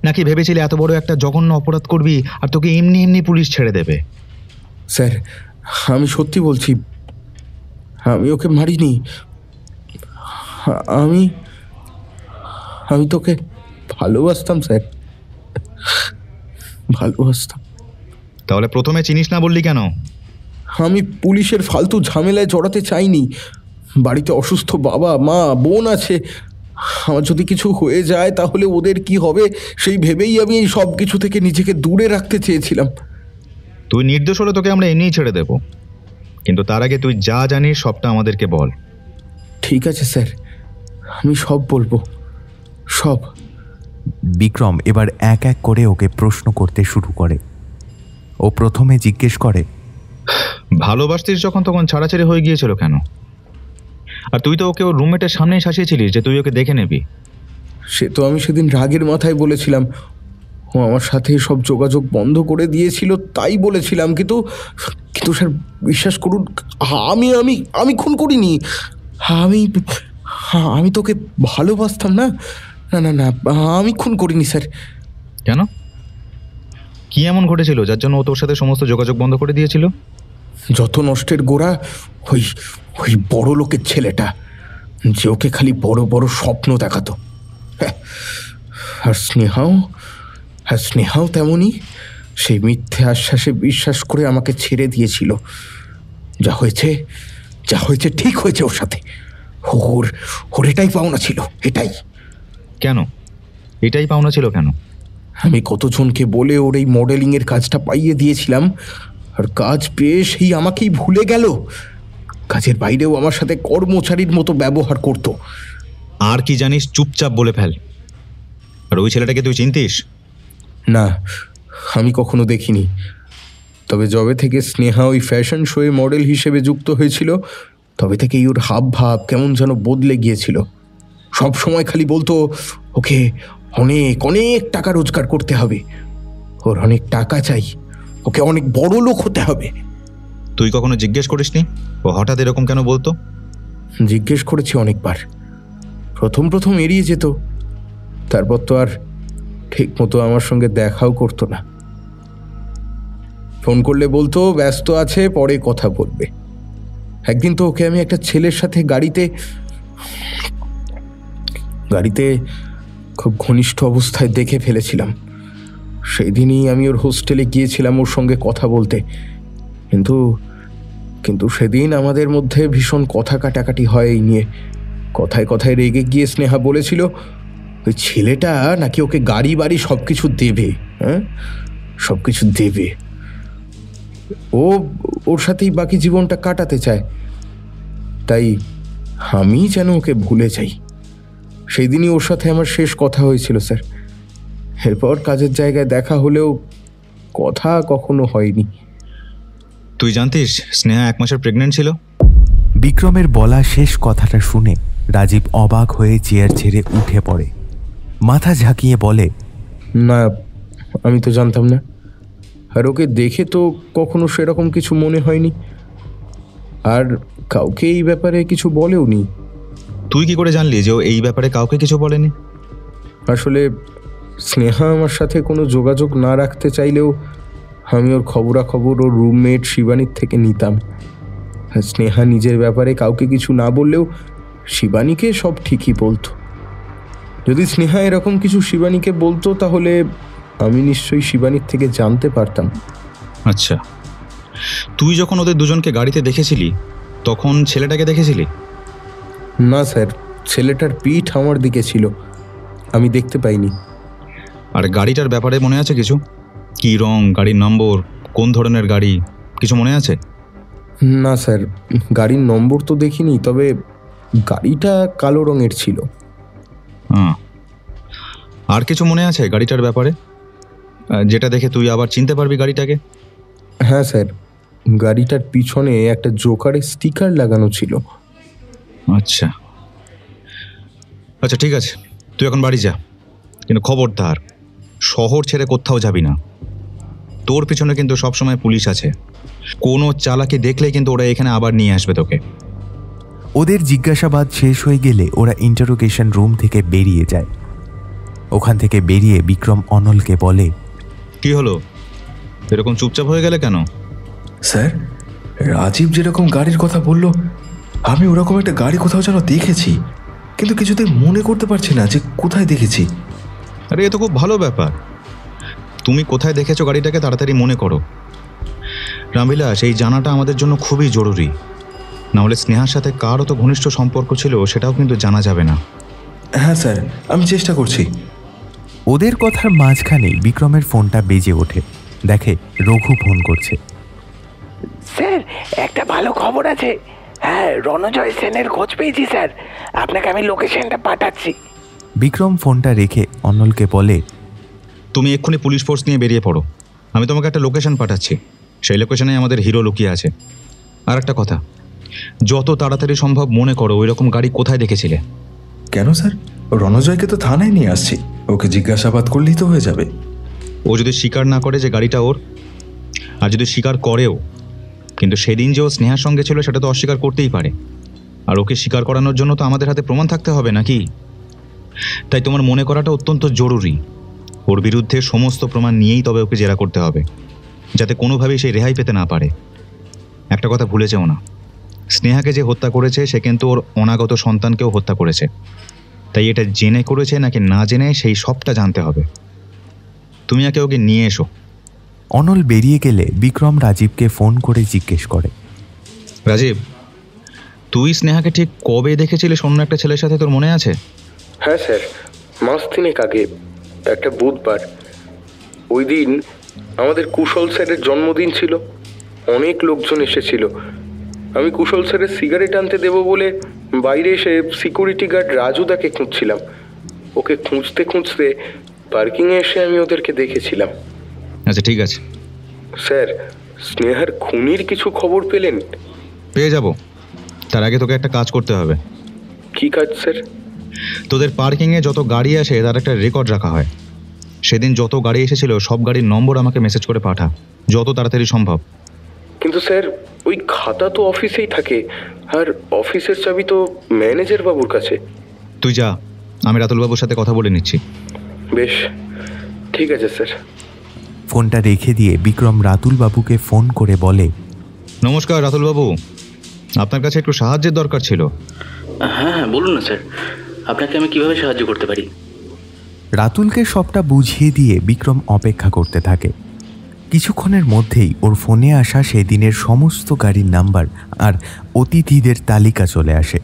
নাকি ভেবেছিলে এত বড় একটা জঘন্য অপরাধ করবি আর তোকে এমনি এমনি পুলিশ ছেড়ে দেবে? স্যার, আমি সত্যি বলছি, আমি ওকে মারিনি। আমি তোকে ভালোবাসতাম স্যার, ভালোবাসতাম। তাহলে প্রথমে চিনিস না বললি কেন? আমি পুলিশের ফালতু ঝামেলায় জড়াতে চাইনি। বাড়িতে অসুস্থ বাবা মা বোন আছে, আমার যদি কিছু হয়ে যায় তাহলে ওদের কি হবে সেই ভেবেই আমি এই সব কিছু থেকে নিজেকে দূরে রাখতে চেয়েছিলাম। তুই নির্দোষ হলে তোকে আমরা এমনিই ছেড়ে দেব, কিন্তু তার আগে তুই যা জানিস সবটা আমাদেরকে বল। ঠিক আছে স্যার, আমি সব বলবো, সব। বিক্রম এবার এক এক করে ওকে প্রশ্ন করতে শুরু করে। ও প্রথমে জিজ্ঞেস করে, ভালোবাসতিস যখন তখন ছাড়াছাড়ি হয়ে গিয়েছিল কেন? আর তুই তো ওকে ওর রুমমেটের সামনেই শাসিয়েছিলিস যে তুই ওকে দেখে নিবি। সে তো আমি সেদিন রাগের মাথায় বলেছিলাম, ও আমার সাথে সব যোগাযোগ বন্ধ করে দিয়েছিল তাই বলেছিলাম, কিন্তু কিন্তু স্যার বিশ্বাস করুন, আমি আমি আমি খুন করিনি। আমি আমি তোকে ভালোবাসতাম না। না না না, আমি খুন করিনি স্যার। কেন? কি এমন ঘটেছিল যার জন্য ও তোর সাথে সমস্ত যোগাযোগ বন্ধ করে দিয়েছিল? যত নষ্টের গোড়া ওই ওই বড় লোকের ছেলেটা, যে ওকে খালি বড় বড় স্বপ্ন দেখাতো। আর স্নেহাও তেমনই, সেই মিথ্যে আশ্বাসে বিশ্বাস করে আমাকে ছেড়ে দিয়েছিল। যা হয়েছে ঠিক হয়েছে ওর সাথে। ওর এটাই পাওনা ছিল, এটাই। কেন এটাই পাওনা ছিল কেন? আমি কতজনকে বলে ওর এই মডেলিংয়ের কাজটা পাইয়ে দিয়েছিলাম, আর কাজ পেয়ে সেই আমাকেই ভুলে গেল। কাজের বাইরেও আমার সাথে কর্মচারীর মতো ব্যবহার করত। আর কি জানিস চুপচাপ বলে ফেল। আর ওই ছেলেটাকে তুই চিনতিস? না, আমি কখনো দেখিনি। তবে যবে থেকে স্নেহা ওই ফ্যাশন শোয়ে মডেল হিসেবে যুক্ত হয়েছিল, তবে থেকেই ওর হাব ভাব কেমন যেন বদলে গিয়েছিল। সব সময় খালি বলতো ওকে অনেক অনেক টাকা রোজগার করতে হবে, ওর অনেক টাকা চাই, ওকে অনেক বড় লোক হতে হবে। তুই কখনো জিজ্ঞেস করিসনি ও হঠাৎ এরকম কেন বলতো? জিজ্ঞেস করেছি অনেকবার। প্রথম এড়িয়ে যেত, তারপর তো আর ঠিক মতো আমার সঙ্গে দেখাও করতো না। ফোন করলে বলতো ব্যস্ত আছে, পরে কথা বলবে। একদিন তো ওকে আমি একটা ছেলের সাথে গাড়িতে খুব ঘনিষ্ঠ অবস্থায় দেখে ফেলেছিলাম। সেই দিনই আমি ওর হোস্টেলে গিয়েছিলাম ওর সঙ্গে কথা বলতে, কিন্তু সেদিন আমাদের মধ্যে ভীষণ কথা কাটাকাটি হয় এই নিয়ে। কথায় কথায় রেগে গিয়ে স্নেহা বলেছিল ওই ছেলেটা নাকি ওকে গাড়ি বাড়ি সব কিছু দেবে। সব কিছু দেবে, ওর সাথেই বাকি জীবনটা কাটাতে চায়। তাই আমি যেন ওকে ভুলে যাই। সেই দিনই ওর সাথে আমার শেষ কথা হয়েছিল স্যার। এরপর কাজের জায়গায় দেখা হলেও কথা কখনো হয়নি। তুই জানতিস স্নেহা 1 মাসের প্রেগনেন্ট ছিল? বিক্রমের বলা শেষ কথাটা শুনে রাজীব অবাক হয়ে চেয়ার ছেড়ে উঠে পড়ে। মাথা ঝাঁকিয়ে বলে, না, আমি তো জানতাম না। আর ওকে দেখে তো কখনো সেরকম কিছু মনে হয়নি, আর কাউকে এই ব্যাপারে কিছু বলেও নি। তুই কি করে জানলি যে ও এই ব্যাপারে কাউকে কিছু বলেনি? আসলে স্নেহা আমার সাথে কোনো যোগাযোগ না রাখতে চাইলেও আমি ওর খবরাখবর ওর রুমমেট শিবানীর থেকে নিতাম। স্নেহা নিজের ব্যাপারে কাউকে কিছু না বললেও শিবানীকে সব ঠিকই বলতো। যদি স্নেহা এরকম কিছু শিবানীকে বলতো তাহলে আমি নিশ্চয়ই শিবানীর থেকে জানতে পারতাম। আচ্ছা, তুই যখন ওদের দুজনকে গাড়িতে দেখেছিলি তখন ছেলেটাকে দেখেছিলি? না স্যার, ছেলেটার পিঠ আমার দিকে ছিল, আমি দেখতে পাইনি। আর গাড়িটার ব্যাপারে মনে আছে কিছু? কি রং, গাড়ির নম্বর, কোন ধরনের গাড়ি, কিছু মনে আছে? না স্যার, গাড়ির নম্বর তো দেখিনি, তবে গাড়িটা কালো রঙের ছিল। আর কিছু মনে আছে গাড়িটার ব্যাপারে, যেটা দেখে তুই আবার চিনতে পারবি গাড়িটাকে? হ্যাঁ স্যার, গাড়িটার পিছনে একটা জোকারের স্টিকার লাগানো ছিল। আচ্ছা আচ্ছা, ঠিক আছে, তুই এখন বাড়ি যা, কিন্তু খবরদার শহর ছেড়ে কোথাও যাবি না। তোর পিছনে কিন্তু সবসময় পুলিশ আছে, কোনো চালাকি দেখলে কিন্তু ওরা এখানে আবার নিয়ে আসবে তোকে। ওদের জিজ্ঞাসাবাদ শেষ হয়ে গেলে ওরা ইন্টারোগেশন রুম থেকে বেরিয়ে যায়। ওখান থেকে বেরিয়ে বিক্রম অনলকে বলে, কি হলো, এরকম চুপচাপ হয়ে গেলে কেন? স্যার, রাজীব যেরকম গাড়ির কথা বলল, আমি ওরকম একটা গাড়ি কোথাও যেন দেখেছি, কিন্তু কিছুতেই মনে করতে পারছি না যে কোথায় দেখেছি। আরে এ তো খুব ভালো ব্যাপার, তুমি কোথায় দেখেছো গাড়িটাকে তাড়াতাড়ি মনে করো। রামবিলাস, এই জানাটা আমাদের জন্য খুবই জরুরি, নাহলে স্নেহার সাথে কার অত ঘনিষ্ঠ সম্পর্ক ছিল সেটাও কিন্তু জানা যাবে না। হ্যাঁ স্যার, আমি চেষ্টা করছি। ওদের কথার মাঝখানেই বিক্রমের ফোনটা বেজে ওঠে। দেখে রঘু ফোন করছে। স্যার, একটা ভালো খবর আছে। হ্যাঁ, রণজয় সেনের খোঁজ পেয়েছি স্যার, আপনাকে আমি লোকেশনটা পাঠাচ্ছি। বিক্রম ফোনটা রেখে অনলকে বলে, তুমি এক্ষুনি পুলিশ ফোর্স নিয়ে বেরিয়ে পড়ো। আমি তোমাকে একটা লোকেশন পাঠাচ্ছি, সেই লোকেশনে আমাদের হিরো লুকিয়ে আছে। আর একটা কথা, যত তাড়াতাড়ি সম্ভব মনে করো ওই রকম গাড়ি কোথায় দেখেছিলে। কেন স্যার? রণজয়কে তো থানায় নিয়ে আসছি, ওকে জিজ্ঞাসাবাদ করলেই তো হয়ে যাবে। ও যদি স্বীকার না করে যে গাড়িটা ওর, আর যদি স্বীকার করেও, কিন্তু সেদিন যে ও স্নেহার সঙ্গে ছিল সেটা তো অস্বীকার করতেই পারে। আর ওকে স্বীকার করানোর জন্য তো আমাদের হাতে প্রমাণ থাকতে হবে নাকি? তাই তোমার মনে করাটা অত্যন্ত জরুরি। ওর বিরুদ্ধে সমস্ত প্রমাণ নিয়েই তবে ওকে জেরা করতে হবে, যাতে কোনোভাবেই সে রেহাই পেতে না পারে। একটা কথা ভুলে যেও না, স্নেহাকে যে হত্যা করেছে সে কিন্তু ওর অনাগত সন্তানকেও হত্যা করেছে। তাই এটা জেনে করেছে নাকি না জেনে সেই সবটা জানতে হবে। তুমি ওকে নিয়ে এসো। অনল বেরিয়ে গেলে বিক্রম রাজীবকে ফোন করে জিজ্ঞেস করে, রাজীব, তুই স্নেহাকে ঠিক কবে দেখেছিলিস অন্য একটা ছেলের সাথে, তোর মনে আছে? হ্যাঁ স্যার, মাস তিনেক আগে, একটা বুধবার। ওই দিন আমাদের কুশল স্যারের জন্মদিন ছিল, অনেক লোকজন এসেছিল। আমি কুশল স্যারের সিগারেট আনতে দেবো বলে বাইরে এসে সিকিউরিটি গার্ড রাজুদাকে খুঁজছিলাম। ওকে খুঁজতে খুঁজতে পার্কিংয়ে এসে আমি ওদেরকে দেখেছিলাম। আচ্ছা, ঠিক আছে স্যার, স্নেহার খুনির কিছু খবর পেলেন? পেয়ে যাব। তার আগে তোকে একটা কাজ করতে হবে। কি কাজ স্যার? তোদের পার্কিংয়ে যত গাড়ি আসে তার একটা রেকর্ড রাখা হয়। সেদিন যত গাড়ি এসেছিল সব গাড়ির নম্বর আমাকে মেসেজ করে পাঠা, যত তাড়াতাড়ি সম্ভব। কিন্তু স্যার, ওই খাতা তো অফিসেই থাকে, আর অফিসের চাবি তো ম্যানেজার বাবুর কাছে। তুই যা, আমি রাতুলবাবুর সাথে কথা বলে নিচ্ছি। বেশ, ঠিক আছে স্যার। ফোনটা রেখে দিয়ে বিক্রম রাতুল বাবুকে ফোন করে বলে, নমস্কার রাতুলবাবু, আপনার কাছে একটু সাহায্যের দরকার ছিল। হ্যাঁ হ্যাঁ, বলুন না স্যার, আপনাকে আমি কিভাবে সাহায্য করতে পারি? রাতুলকে সবটা বুঝিয়ে দিয়ে বিক্রম অপেক্ষা করতে থাকে। কিছুক্ষণের মধ্যেই ওর ফোনে আসা সেদিনের সমস্ত গাড়ির নাম্বার আর অতিথিদের তালিকা চলে আসে।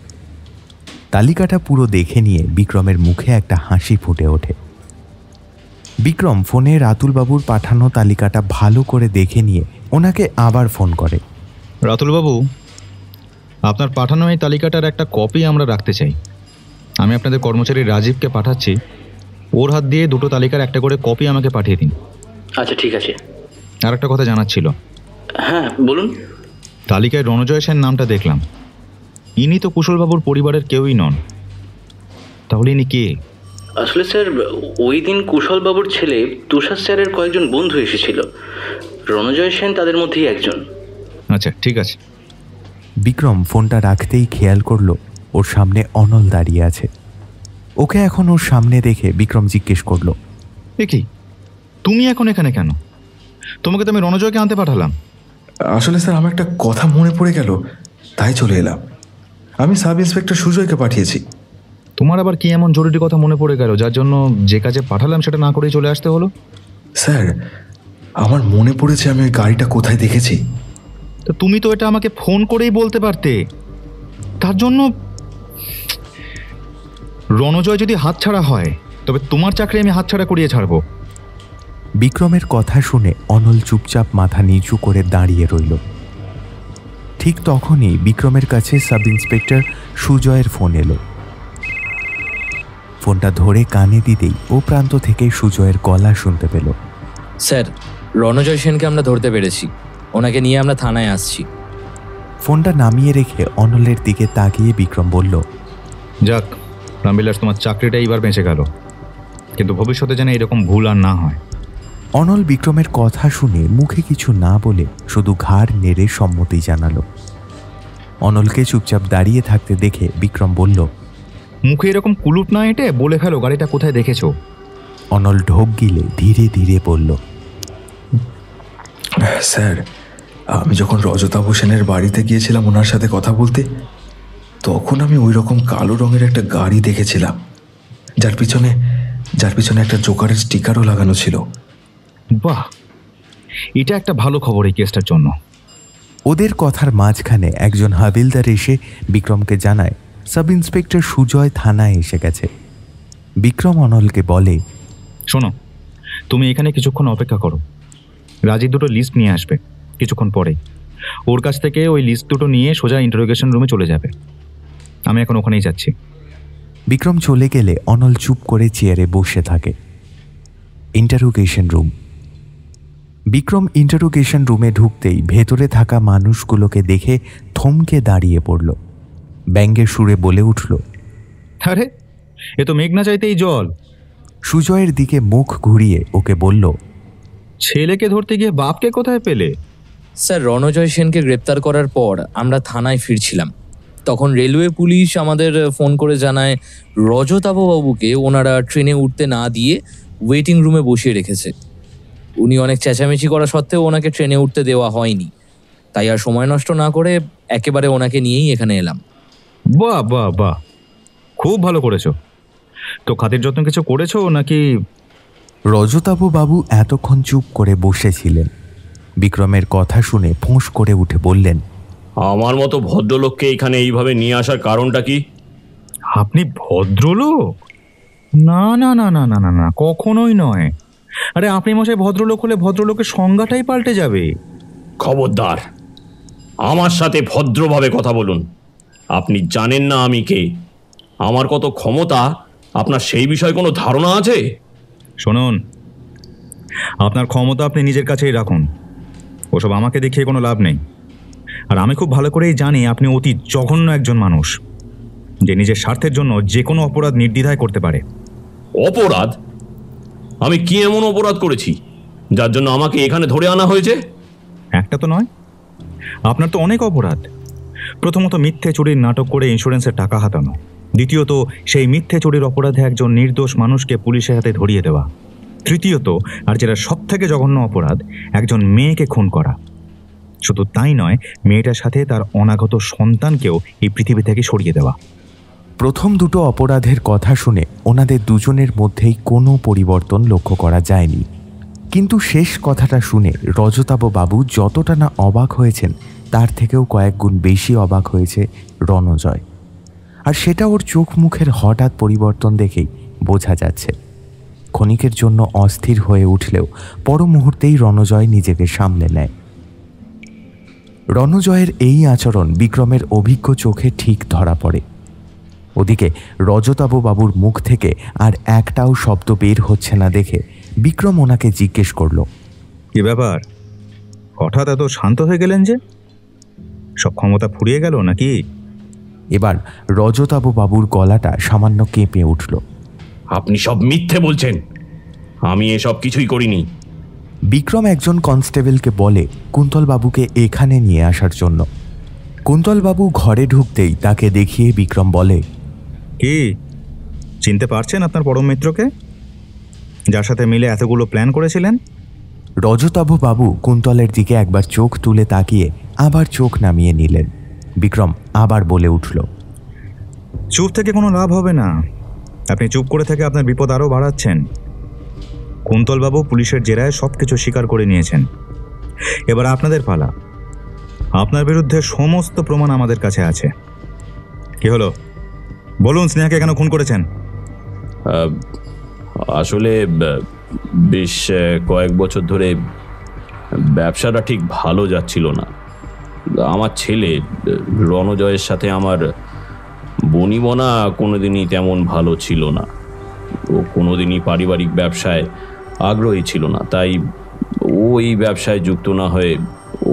তালিকাটা পুরো দেখে নিয়ে বিক্রমের মুখে একটা হাসি ফুটে ওঠে। বিক্রম ফোনে রাতুলবাবুর পাঠানো তালিকাটা ভালো করে দেখে নিয়ে ওনাকে আবার ফোন করে। রাতুলবাবু, আপনার পাঠানো এই তালিকাটার একটা কপি আমরা রাখতে চাই। আমি আপনাদের কর্মচারী রাজীবকে পাঠাচ্ছি, ওর হাত দিয়ে দুটো তালিকার একটা করে কপি আমাকে পাঠিয়ে দিন। আচ্ছা, ঠিক আছে। আর একটা কথা জানার ছিল। হ্যাঁ বলুন। তালিকায় রণজয় সেন নামটা দেখলাম। ইনি তো কুশলবাবুর পরিবারের কেউই নন, তাহলে ইনি কে? আসলে স্যার, ওই দিন কুশলবাবুর ছেলে তুষার স্যারের কয়েকজন বন্ধু এসেছিল, রণজয় সেন তাদের মধ্যেই একজন। আচ্ছা, ঠিক আছে। বিক্রম ফোনটা রাখতেই খেয়াল করলো ওর সামনে অনল দাঁড়িয়ে আছে। ওকে এখন ওর সামনে দেখে বিক্রম জিজ্ঞেস করলো, এ কি, তুমি এখন এখানে কেন? তোমাকে তো আমি রণজয়কে আনতে পাঠালাম। আসলে স্যার, আমার একটা কথা মনে পড়ে গেল, তাই চলে এলাম। আমি সাব ইন্সপেক্টর সুজয়কে পাঠিয়েছি। তোমার আবার কি এমন জরুরি কথা মনে পড়ে গেল যার জন্য যে কাজে পাঠালাম সেটা না করেই চলে আসতে হলো? স্যার, আমার মনে পড়েছে আমি ওই গাড়িটা কোথায় দেখেছি। তো তুমি তো এটা আমাকে ফোন করেই বলতে পারতে। তার জন্য রণজয় যদি হাতছাড়া হয় তবে তোমার চাকরি আমি হাতছাড়া করিয়ে ছাড়বো। বিক্রমের কথা শুনে অনল চুপচাপ মাথা নিচু করে দাঁড়িয়ে রইল। ঠিক তখনই বিক্রমের কাছে সাব ইন্সপেক্টর সুজয়ের ফোন এলো। ফোনটা ধরে কানে দিতেই ও প্রান্ত থেকে সুজয়ের গলা শুনতে পেল। স্যার, রণজয় সেনকে আমরা ধরতে পেরেছি, ওনাকে নিয়ে আমরা থানায় আসছি। ফোনটা নামিয়ে রেখে অনলের দিকে তাকিয়ে বিক্রম বলল, যাক রামবিলাস, তোমার চাকরিটা এইবার বেঁচে গেল, কিন্তু ভবিষ্যতে যেন এরকম ভুল আর না হয়। অনল বিক্রমের কথা শুনে মুখে কিছু না বলে শুধু ঘাড় নেড়ে সম্মতি জানালো। অনলকে চুপচাপ দাঁড়িয়ে থাকতে দেখে বিক্রম বলল, মুখে এরকম কুলুপ না এঁটে বলে ফেলো গাড়িটা কোথায় দেখেছো। অনল ঢোক গিলে ধীরে ধীরে বলল, স্যার, আমি যখন রজতাভ সেনের বাড়িতে গিয়েছিলাম ওনার সাথে কথা বলতে, তখন আমি ওই রকম কালো রঙের একটা গাড়ি দেখেছিলাম, যার পিছনে একটা জোকারের স্টিকারও লাগানো ছিল। বাহ, এটা একটা ভালো খবর এই কেসটার জন্য। ওদের কথার মাঝখানে একজন হাবিলদার এসে বিক্রমকে জানায় সাব ইন্সপেক্টর সুজয় থানায় এসে গেছে। বিক্রম অনলকে বলে, শোনো, তুমি এখানে কিছুক্ষণ অপেক্ষা করো। রাজীব দুটো লিস্ট নিয়ে আসবে কিছুক্ষণ পরে। ওর কাছ থেকে ওই লিস্ট দুটো নিয়ে সোজা ইন্টারোগেশন রুমে চলে যাবে। আমি এখন ওখানেই যাচ্ছি। বিক্রম চলে গেলে অনল চুপ করে চেয়ারে বসে থাকে। Interrogation room. বিক্রম ইন্টারোগেশন রুমে ঢুকতেই ভেতরে থাকা মানুষগুলোকে দেখে থমকে দাঁড়িয়ে পড়ল। ব্যঙ্গের সুরে বলে উঠল, আরে এ তো মেঘ না চাইতেই জল। সুজয়ের দিকে মুখ ঘুরিয়ে ওকে বলল, ছেলেকে ধরতে গিয়ে বাপকে কোথায় পেলে? স্যার, রণজয় সেনকে গ্রেপ্তার করার পর আমরা থানায় ফিরছিলাম। তখন রেলওয়ে পুলিশ আমাদের ফোন করে জানায় রজতাববাবুকে ওনারা ট্রেনে উঠতে না দিয়ে ওয়েটিং রুমে বসিয়ে রেখেছে। উনি অনেক চেঁচামেচি করা সত্ত্বেও ওনাকে ট্রেনে উঠতে দেওয়া হয়নি। তাই আর সময় নষ্ট না করে একেবারে ওনাকে নিয়েই এখানে এলাম। বাহ বাহ বাহ, খুব ভালো করেছো। তো খাতির যত্ন কিছু করেছো নাকি? রজতাভ বাবু এতক্ষণ চুপ করে বসেছিলেন। বিক্রমের কথা শুনে ফোঁস করে উঠে বললেন, আমার মতো ভদ্রলোককে এখানে এইভাবে নিয়ে আসার কারণটা কি? আপনি ভদ্রলোক? না না না না না না না, কখনোই নয়। আরে আপনি মশাই ভদ্রলোক হলে ভদ্রলোকের সংজ্ঞাটাই পাল্টে যাবে। খবরদার, আমার সাথে ভদ্রভাবে কথা বলুন। আপনি জানেন না আমি কে, আমার কত ক্ষমতা, আপনার সেই বিষয়ে কোনো ধারণা আছে? শুনুন, আপনার ক্ষমতা আপনি নিজের কাছেই রাখুন। ওসব আমাকে দেখিয়ে কোনো লাভ নেই। আর আমি খুব ভালো করেই জানি আপনি অতি জঘন্য একজন মানুষ, যে নিজের স্বার্থের জন্য যে কোনো অপরাধ নির্দ্বিধায় করতে পারে। অপরাধ? আমি কি এমন অপরাধ করেছি যার জন্য আমাকে এখানে ধরে আনা হয়েছে? একটা তো নয়, আপনার তো অনেক অপরাধ। প্রথমত মিথ্যে চুরির নাটক করে ইন্স্যুরেন্সের টাকা হাতানো। দ্বিতীয়ত সেই মিথ্যে চুরির অপরাধে একজন নির্দোষ মানুষকে পুলিশের হাতে ধরিয়ে দেওয়া। তৃতীয়ত, আর যেটা সব থেকে জঘন্য অপরাধ, একজন মেয়েকে খুন করা। শুধু তাই নয়, মেয়েটার সাথে তার অনাগত সন্তানকেও এই পৃথিবী থেকে সরিয়ে দেওয়া। প্রথম দুটো অপরাধের কথা শুনে ওনাদের দুজনের মধ্যেই কোনো পরিবর্তন লক্ষ্য করা যায়নি। কিন্তু শেষ কথাটা শুনে রজতাভ বাবু যতটা না অবাক হয়েছেন, তার থেকেও কয়েক গুণ বেশি অবাক হয়েছে রণজয়। আর সেটা ওর চোখ মুখের হঠাৎ পরিবর্তন দেখেই বোঝা যাচ্ছে। ক্ষণিকের জন্য অস্থির হয়ে উঠলেও পর মুহূর্তেই রণজয় নিজেকে সামলে নেয়। রণজয়ের এই আচরণ বিক্রমের অভিজ্ঞ চোখে ঠিক ধরা পড়ে। ওদিকে রজতাভ বাবুর মুখ থেকে আর একটাও শব্দ বের হচ্ছে না দেখে বিক্রম ওনাকে জিজ্ঞেস করল, কি ব্যাপার, হঠাৎ এত শান্ত হয়ে গেলেন যে? সব ক্ষমতা ফুরিয়ে গেল নাকি? এবার রজতাভ বাবুর গলাটা সামান্য কেঁপে উঠল। আপনি সব মিথ্যে বলছেন, আমি এসব কিছুই করিনি। বিক্রম একজন কনস্টেবলকে বলে কুন্তলবাবুকে এখানে নিয়ে আসার জন্য। কুন্তলবাবু ঘরে ঢুকতেই তাকে দেখিয়ে বিক্রম বলে, কি চিনতে পারছেন আপনার পরম মিত্রকে, যার সাথে মিলে এতগুলো প্ল্যান করেছিলেন? রজতাভ বাবু কুন্তলের দিকে একবার চোখ তুলে তাকিয়ে আবার চোখ নামিয়ে নিলেন। বিক্রম আবার বলে উঠল, চুপ থেকে কোনো লাভ হবে না। আপনি চুপ করে থেকে আপনার বিপদ আরও বাড়াচ্ছেন। কুন্তলবাবু পুলিশের জেরায় সবকিছু স্বীকার করে নিয়েছেন। এবার আপনাদের পালা। আপনার বিরুদ্ধে সমস্ত প্রমাণ আমাদের কাছে আছে। কি হলো, বলুন, স্নেহাকে কেন খুন করেছেন? আসলে বেশ কয়েক বছর ধরে ব্যবসাটা ঠিক ভালো যাচ্ছিল না। আমার ছেলে রণজয়ের সাথে আমার বনিবনা কোনোদিনই তেমন ভালো ছিল না। ও কোনোদিনই পারিবারিক ব্যবসায় আগ্রহী ছিল না, তাই ও এই ব্যবসায় যুক্ত না হয়ে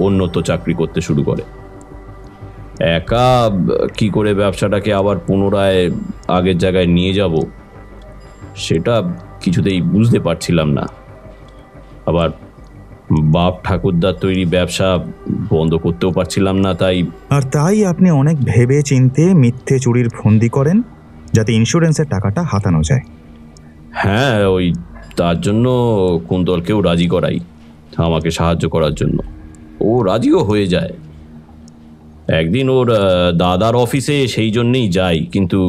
অন্যত্র চাকরি করতে শুরু করে। একা কি করে ব্যবসাটাকে আবার পুনরায় আগের জায়গায় নিয়ে যাব সেটা কিছুতেই বুঝতে পারছিলাম না। আবার বাপ ঠাকুরদার তৈরি ব্যবসা বন্ধ করতেও পারছিলাম না। তাই আপনি অনেক ভেবে চিনতে মিথ্যে চুরির ফন্দি করেন, যাতে ইন্স্যুরেন্সের টাকাটা হাতানো যায়। হ্যাঁ, ওই তার জন্য কুন্তলকেও রাজি করাই আমাকে সাহায্য করার জন্য। ও রাজিও হয়ে যায়। একদিন ওর দাদার অফিসে সেই জন্যেই যাই, কিন্তু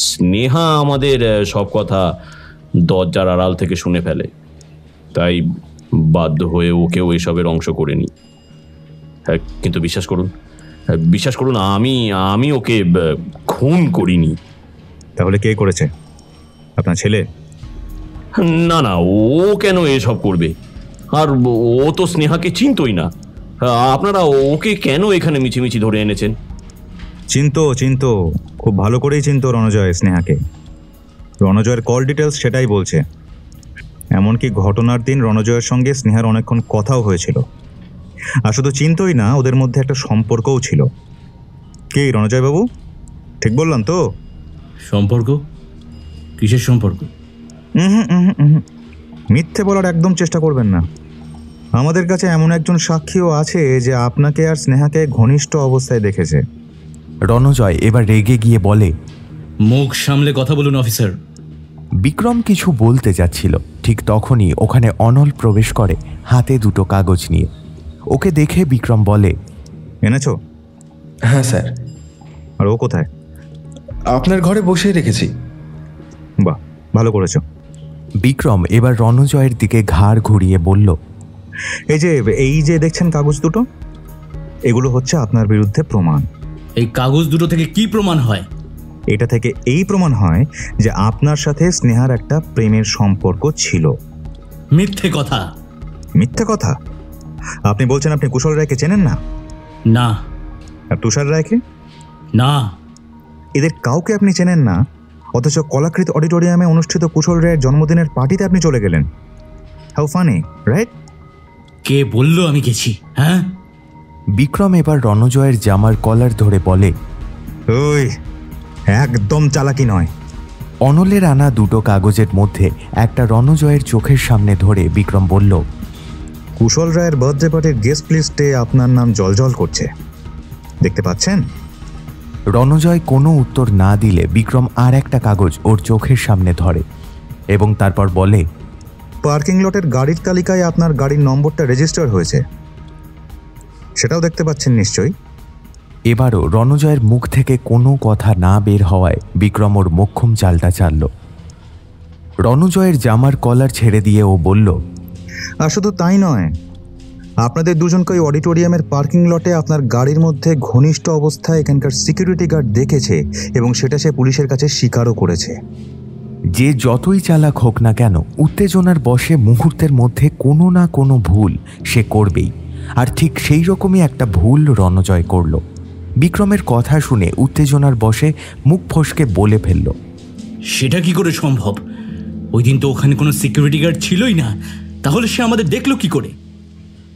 স্নেহা আমাদের সব কথা দরজার আড়াল থেকে শুনে ফেলে। তাই বাধ্য হয়ে ওকেও এসবের অংশ করে নিই। কিন্তু বিশ্বাস করুন আমি ওকে খুন করিনি। তাহলে কে করেছে? আপনার ছেলে? না না, ও কেন এসব করবে? আর ও তো স্নেহাকে চিনতই না। আপনারা ওকে কেন এখানে মিছিমিছি ধরে এনেছেন? চিনতো খুব ভালো করেই চিনতো রণজয় স্নেহাকে। রণজয়ের কল ডিটেলস সেটাই বলছে। এমনকি ঘটনার দিন রণজয়ের সঙ্গে স্নেহার অনেকক্ষণ কথাও হয়েছিল। আর শুধু চিনতই না, ওদের মধ্যে একটা সম্পর্কও ছিল। কি রণজয় বাবু, ঠিক বললাম তো? সম্পর্ক? কিসের সম্পর্ক? মিথ্যে বলার একদম চেষ্টা করবেন না। আমাদের কাছে এমন একজন সাক্ষীও আছে যে আপনাকে আর স্নেহাকে ঘনিষ্ঠ অবস্থায় দেখেছে। রণজয় এবার রেগে গিয়ে বলে, মুখ সামলে কথা বলুন অফিসার। বিক্রম কিছু বলতে যাচ্ছিল, ঠিক তখনই ওখানে অনল প্রবেশ করে হাতে দুটো কাগজ নিয়ে। ওকে দেখে বিক্রম বলে, এনেছো? হ্যাঁ স্যার। আর ও কোথায়? আপনার ঘরে বসেই রেখেছি। বাহ, ভালো করেছো। বিক্রম এবার রণজয়ের দিকে ঘাড় ঘুরিয়ে বলল, এই যে দেখছেন কাগজ দুটো, এগুলো হচ্ছে আপনার বিরুদ্ধে প্রমাণ। এই কাগজ দুটো থেকে কি প্রমাণ হয়? এটা থেকে এই প্রমাণ হয় যে আপনার সাথে স্নেহার একটা প্রেমের সম্পর্ক ছিল। মিথ্যে কথা। মিথ্যে কথা? আপনি বলছেন আপনি কুশল রায়কে চেনেন না? না। আর তুষার রায়কে? না। এদের কাউকে আপনি চেনেন না, অথচ কলাকৃত অডিটোরিয়ামে অনুষ্ঠিত কুশল রায়ের জন্মদিনের পার্টিতে আপনি চলে গেলেন। How funny, right? কে বললো আমি গেছি? হ্যাঁ? বিক্রম এবার রণজয়ের জামার কলার ধরে বলে, ওই একদম চালাকি নয়। অনলের আনা দুটো কাগজের মধ্যে একটা রণজয়ের চোখের সামনে ধরে বিক্রম বলল, কুশল রায়ের বার্থডে পার্টির গেস্ট লিস্টে আপনার নাম জলজল করছে, দেখতে পাচ্ছেন? রণজয় কোনো উত্তর না দিলে বিক্রম আর একটা কাগজ ওর চোখের সামনে ধরে এবং তারপর বলে, পার্কিং লটের গাড়ির তালিকায় আপনার গাড়ির নম্বরটা রেজিস্টার হয়েছে, সেটাও দেখতে পাচ্ছেন নিশ্চয়ই। এবারও রণজয়ের মুখ থেকে কোনো কথা না বের হওয়ায় বিক্রম ওর মোক্ষম চালটা চালল। রণজয়ের জামার কলার ছেড়ে দিয়ে ও বলল, আর শুধু তাই নয়, আপনাদের দুজনকে ওই অডিটোরিয়ামের পার্কিং লটে আপনার গাড়ির মধ্যে ঘনিষ্ঠ অবস্থায় এখানকার সিকিউরিটি গার্ড দেখেছে এবং সেটা সে পুলিশের কাছে স্বীকারও করেছে। যে যতই চালাক হোক না কেন, উত্তেজনার বশে মুহূর্তের মধ্যে কোনো না কোনো ভুল সে করবেই, আর ঠিক সেই রকমই একটা ভুল রণজয় করল। বিক্রমের কথা শুনে উত্তেজনার বশে মুখ ফসকে বলে ফেলল, সেটা কি করে সম্ভব? ওই দিন তো ওখানে কোনো সিকিউরিটি গার্ড ছিলই না, তাহলে সে আমাদের দেখলো কি করে?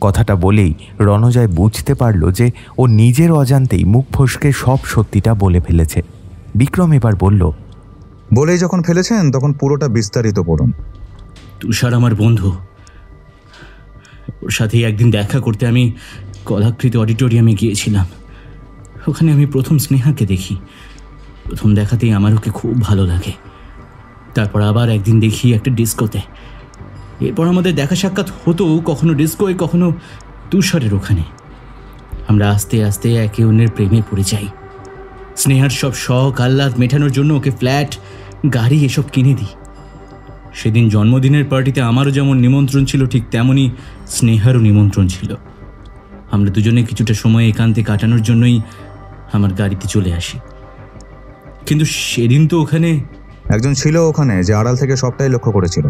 কথাটা বলেই রণজয় বুঝতে পারল যে ও নিজের অজান্তেই মুখ ফসকে সব সত্যিটা বলে ফেলেছে। বিক্রম এবার বলল, বলেই যখন ফেলেছেন তখন পুরোটা বিস্তারিত পড়ুন। তুষার আমার বন্ধু, ওর সাথে একদিন দেখা করতে আমি কলাকৃতি অডিটোরিয়ামে গিয়েছিলাম। ওখানে আমি প্রথম স্নেহাকে দেখি। প্রথম দেখাতেই আমার ওকে খুব ভালো লাগে। তারপর আবার একদিন দেখি একটা ডিস্কোতে। এরপর আমাদের দেখা সাক্ষাৎ হতো, কখনো ডিস্কোয়, কখনো তুষারের ওখানে। আমরা আস্তে আস্তে একে অন্যের প্রেমে পড়ে যাই। স্নেহার সব শখ আহ্লাদ মেটানোর জন্য ওকে ফ্ল্যাট, গাড়ি এসব কিনে দিই। সেদিন জন্মদিনের পার্টিতে আমারও যেমন নিমন্ত্রণ ছিল, ঠিক তেমনই স্নেহারও নিমন্ত্রণ ছিল। আমরা দুজনে কিছুটা সময় একান্তে কাটানোর জন্যই আমার গাড়িতে চলে আসি। কিন্তু সেদিন তো ওখানে একজন ছিল ওখানে যে আড়াল থেকে সবটাই লক্ষ্য করেছিল।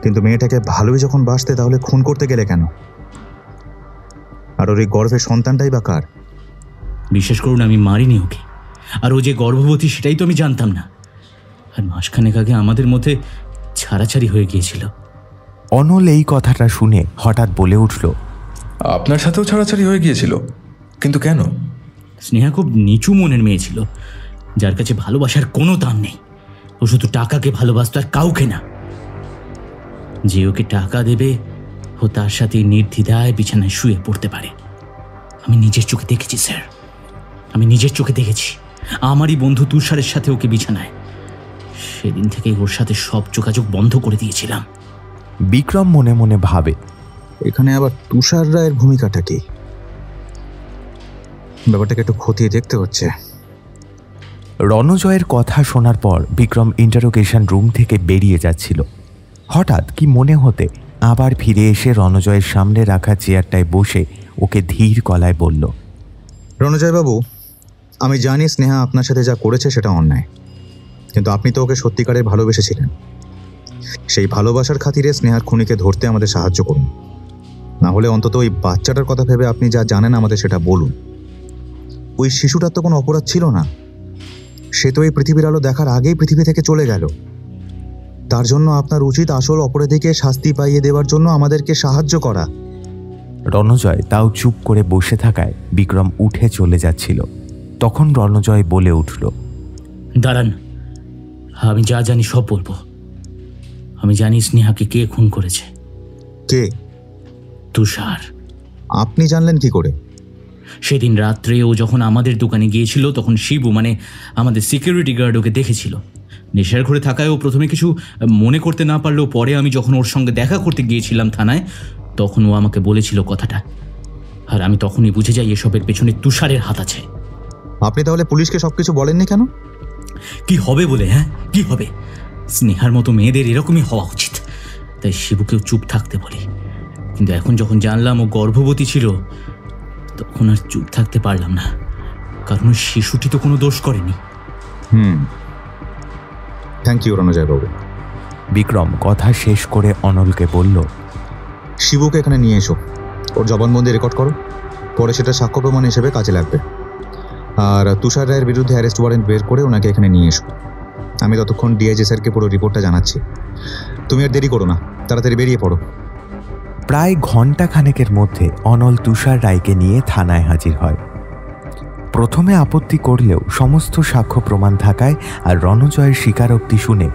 কিন্তু মেয়েটাকে ভালোই যখন বাসতে, তাহলে খুন করতে গেলে কেন? আর ওর এই গর্ভের সন্তানটাই বা কার? বিশ্বাস করুন, আমি মারিনি ওকে। আর ও যে গর্ভবতী সেটাই তো আমি জানতাম না। আর মাসখানেক আগে আমাদের মধ্যে ছাড়াছাড়ি হয়ে গিয়েছিল। অনল এই কথাটা শুনে হঠাৎ বলে উঠল, আপনার সাথেও ছাড়াছাড়ি হয়ে গিয়েছিল? কিন্তু কেন? স্নেহা খুব নিচু মনের মেয়ে ছিল, যার কাছে ভালোবাসার কোনো দাম নেই। ও শুধু টাকাকে ভালোবাসত, আর কাউকে না। যে ওকে টাকা দেবে, ও তার সাথে নির্দ্বিধায় বিছানায় শুয়ে পড়তে পারে। আমি নিজের চোখে দেখেছি স্যার, আমি নিজের চোখে দেখেছি। আমারই বন্ধু তুষারের সাথে ওকে বিছানায়। সেদিন থেকে ওর সাথে সব যোগাযোগ বন্ধ করে দিয়েছিলাম। বিক্রম মনে মনে ভাবে, এখানে আবার তুষার রায়ের ভূমিকাটা কি? ব্যাপারটাকে একটু খতিয়ে দেখতে হচ্ছে। রণজয়ের কথা শোনার পর বিক্রম ইন্টারোগেশন রুম থেকে বেরিয়ে যাচ্ছিল। হঠাৎ কি মনে হতে আবার ফিরে এসে রণজয়ের সামনে রাখা চেয়ারটায় বসে ওকে ধীর গলায় বলল, রণজয় বাবু, আমি জানি স্নেহা আপনার সাথে যা করেছে সেটা অন্যায়, কিন্তু আপনি তো ওকে সত্যিকারের ভালোবেসেছিলেন। সেই ভালোবাসার খাতিরে স্নেহার খুনিকে ধরতে আমাদের সাহায্য করুন, না হলে অন্তত ওই বাচ্চাটার কথা ভেবে আপনি যা জানেন আমাদের সেটা বলুন। ওই শিশুটার তো কোনো অপরাধ ছিল না, সে তো এই পৃথিবীর আলো দেখার আগেই পৃথিবী থেকে চলে গেল। তার জন্য আপনার উচিত আসল অপরাধীকে শাস্তি পাইয়ে দেওয়ার জন্য আমাদেরকে সাহায্য করা। রণজয় তাও চুপ করে বসে থাকায় বিক্রম উঠে চলে যাচ্ছিল। তখন রণজয় বলে উঠল, দাঁড়ান, আমি যা জানি সব বলবো। আমি জানি স্নেহাকে কে খুন করেছে। কে? তুষার। আপনি জানলেন কি করে? সেদিন রাত্রে ও যখন আমাদের দোকানে গিয়েছিল তখন শিবু মানে আমাদের সিকিউরিটি গার্ড ওকে দেখেছিল। নেশার ঘরে থাকায় ও প্রথমে কিছু মনে করতে না পারলেও পরে আমি যখন ওর সঙ্গে দেখা করতে গিয়েছিলাম থানায়, তখন ও আমাকে বলেছিল কথাটা। আর আমি তখনই বুঝে যাই এসবের পেছনে তুষারের হাত আছে। আপনি তাহলে পুলিশকে সবকিছু বলেননি কেন? কি হবে বলে? হ্যাঁ, কি হবে? স্নেহার মতো মেয়েদের এরকমই হওয়া উচিত, তাই শিবুকেও চুপ থাকতে বলি। কিন্তু এখন যখন জানলাম ও গর্ভবতী ছিল, তখন আর চুপ থাকতে পারলাম না, কারণ ওই শিশুটি তো কোনো দোষ করেনি। থ্যাংক ইউ রণজয় বাবু। বিক্রম কথা শেষ করে অনলকে বলল, শিবুকে এখানে নিয়ে এসো, ওর জবানবন্দি রেকর্ড করো, পরে সেটা সাক্ষ্য প্রমাণ হিসেবে কাজে লাগবে। আর তুষার রায়ের বিরুদ্ধে অ্যারেস্ট ওয়ারেন্ট বের করে ওনাকে এখানে নিয়ে এসো। আমি ততক্ষণ ডিআইজি স্যারকে পুরো রিপোর্টটা জানাচ্ছি। তুমি আর দেরি করো না, তাড়াতাড়ি বেরিয়ে পড়ো। প্রায় ঘন্টা খানেকের মধ্যে অনল তুষার রায়কে নিয়ে থানায় হাজির হয়। প্রথমে আপত্তি করলেও সমস্ত সাক্ষ্য প্রমাণ থাকায় আর রণজয়ের স্বীকারোক্তি শুনে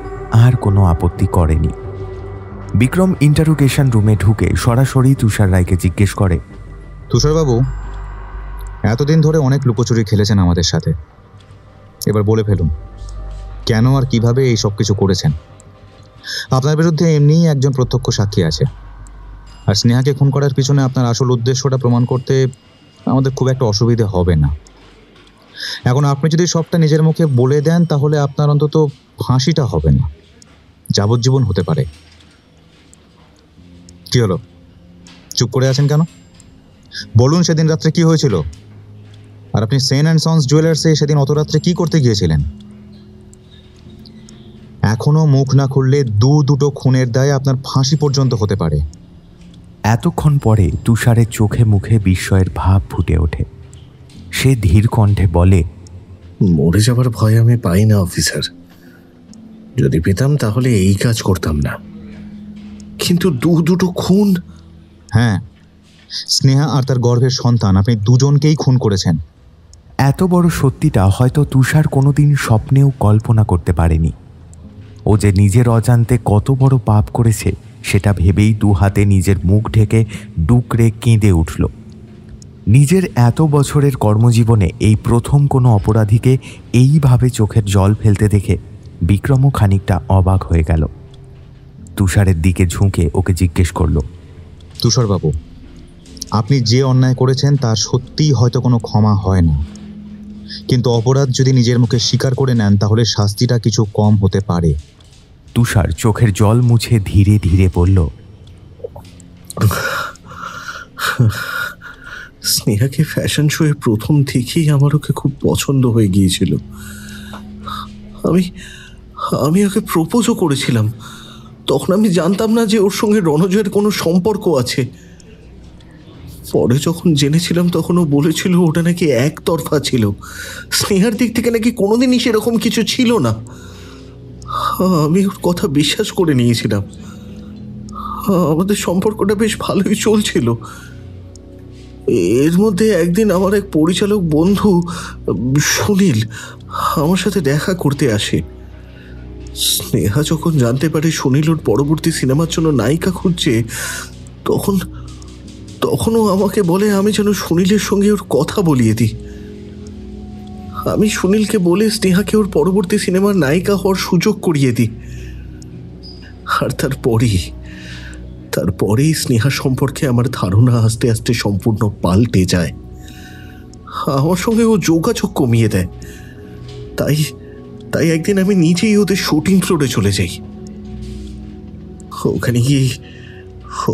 আর কোনো আপত্তি করেনি। বিক্রম ইন্টারোগেশন রুমে ঢুকে সরাসরি তুষার রায়কে জিজ্ঞেস করে, তুষারবাবু, এতদিন ধরে অনেক লুকোচুরি খেলেছেন আমাদের সাথে, এবার বলে ফেলুন কেন আর কিভাবে এই সব কিছু করেছেন। আপনার বিরুদ্ধে এমনিই একজন প্রত্যক্ষ সাক্ষী আছে, আর স্নেহাকে খুন করার পিছনে আপনার আসল উদ্দেশ্যটা প্রমাণ করতে আমাদের খুব একটা অসুবিধে হবে না। এখন আপনি যদি সবটা নিজের মুখে বলে দেন তাহলে আপনার অন্তত ফাঁসিটা হবে না, যাবজ্জীবন হতে পারে। কি হলো, চুপ করে আছেন কেন? বলুন সেদিন রাত্রে কি হয়েছিল, আর আপনি সেন অ্যান্ড সন্স জুয়েলার্সে সেদিন অত রাত্রে কি করতে গিয়েছিলেন? এখনো মুখ না খুললে দুটো খুনের দায়ে আপনার ফাঁসি পর্যন্ত হতে পারে। এতক্ষণ পরে তুষারের চোখে মুখে বিস্ময়ের ভাব ফুটে ওঠে। সে ধীর কণ্ঠে বলে, মরে যাবার ভয় আমি পাই না অফিসার, যদি পেতাম তাহলে এই কাজ করতাম না, কিন্তু দুটো খুন। হ্যাঁ, স্নেহা আর তার গর্ভের সন্তান আপনি দুজনকেই খুন করেছেন। এত বড় সত্যিটা হয়তো তুষার কোনোদিন স্বপ্নেও কল্পনা করতে পারেনি। ও যে নিজের অজান্তে কত বড় পাপ করেছে সেটা ভেবেই দু হাতে নিজের মুখ ঢেকে ডুকরে কেঁদে উঠল। নিজের এত বছরের কর্মজীবনে এই প্রথম কোনো অপরাধীকে এইভাবে চোখের জল ফেলতে দেখে বিক্রমও খানিকটা অবাক হয়ে গেল। তুষারের দিকে ঝুঁকে ওকে জিজ্ঞেস করল, তুষারবাবু, আপনি যে অন্যায় করেছেন তার সত্যিই হয়তো কোনো ক্ষমা হয় না, কিন্তু অপরাধ যদি নিজের মুখে স্বীকার করে নেন তাহলে শাস্তিটা কিছু কম হতে পারে। তুষার চোখের জল মুছে ধীরে ধীরে বলল, স্নেহাকে ফ্যাশন শোয়ে প্রথম থেকেই আমার ওকে খুব পছন্দ হয়ে গিয়েছিল। আমি ওকে প্রপোজও করেছিলাম। তখন আমি জানতাম না যে ওর সঙ্গে রণজয়ের কোনো সম্পর্ক আছে। পরে যখন জেনেছিলাম তখন ও বলেছিল ওটা নাকি একতরফা ছিল, স্নেহার দিক থেকে নাকি কোনোদিনই সেরকম কিছু ছিল না। আমি ওর কথা বিশ্বাস করে নিয়েছিলাম। আমাদের সম্পর্কটা বেশ ভালোই চলছিল। এর মধ্যে একদিন আমার এক পরিচালক বন্ধু সুনীল আমার সাথে দেখা করতে আসে। স্নেহা যখন জানতে পারে সুনীল ওর পরবর্তী সিনেমার জন্য নায়িকা খুঁজছে, তখনও আমাকে বলে আমি যেন সুনীলের সঙ্গে ওর কথা বলিয়ে দিই। আমি সুনীলকে বলে স্নেহাকে ওর পরবর্তী সিনেমার নায়িকা হওয়ার সুযোগ করিয়ে দিই। আর তারপরেই স্নেহা সম্পর্কে আমার ধারণা আস্তে আস্তে সম্পূর্ণ পাল্টে যায়। আমার সঙ্গে ও যোগাযোগ কমিয়ে দেয়। তাই একদিন আমি নিজেই ওদের শুটিং ফ্লোরে চলে যাই।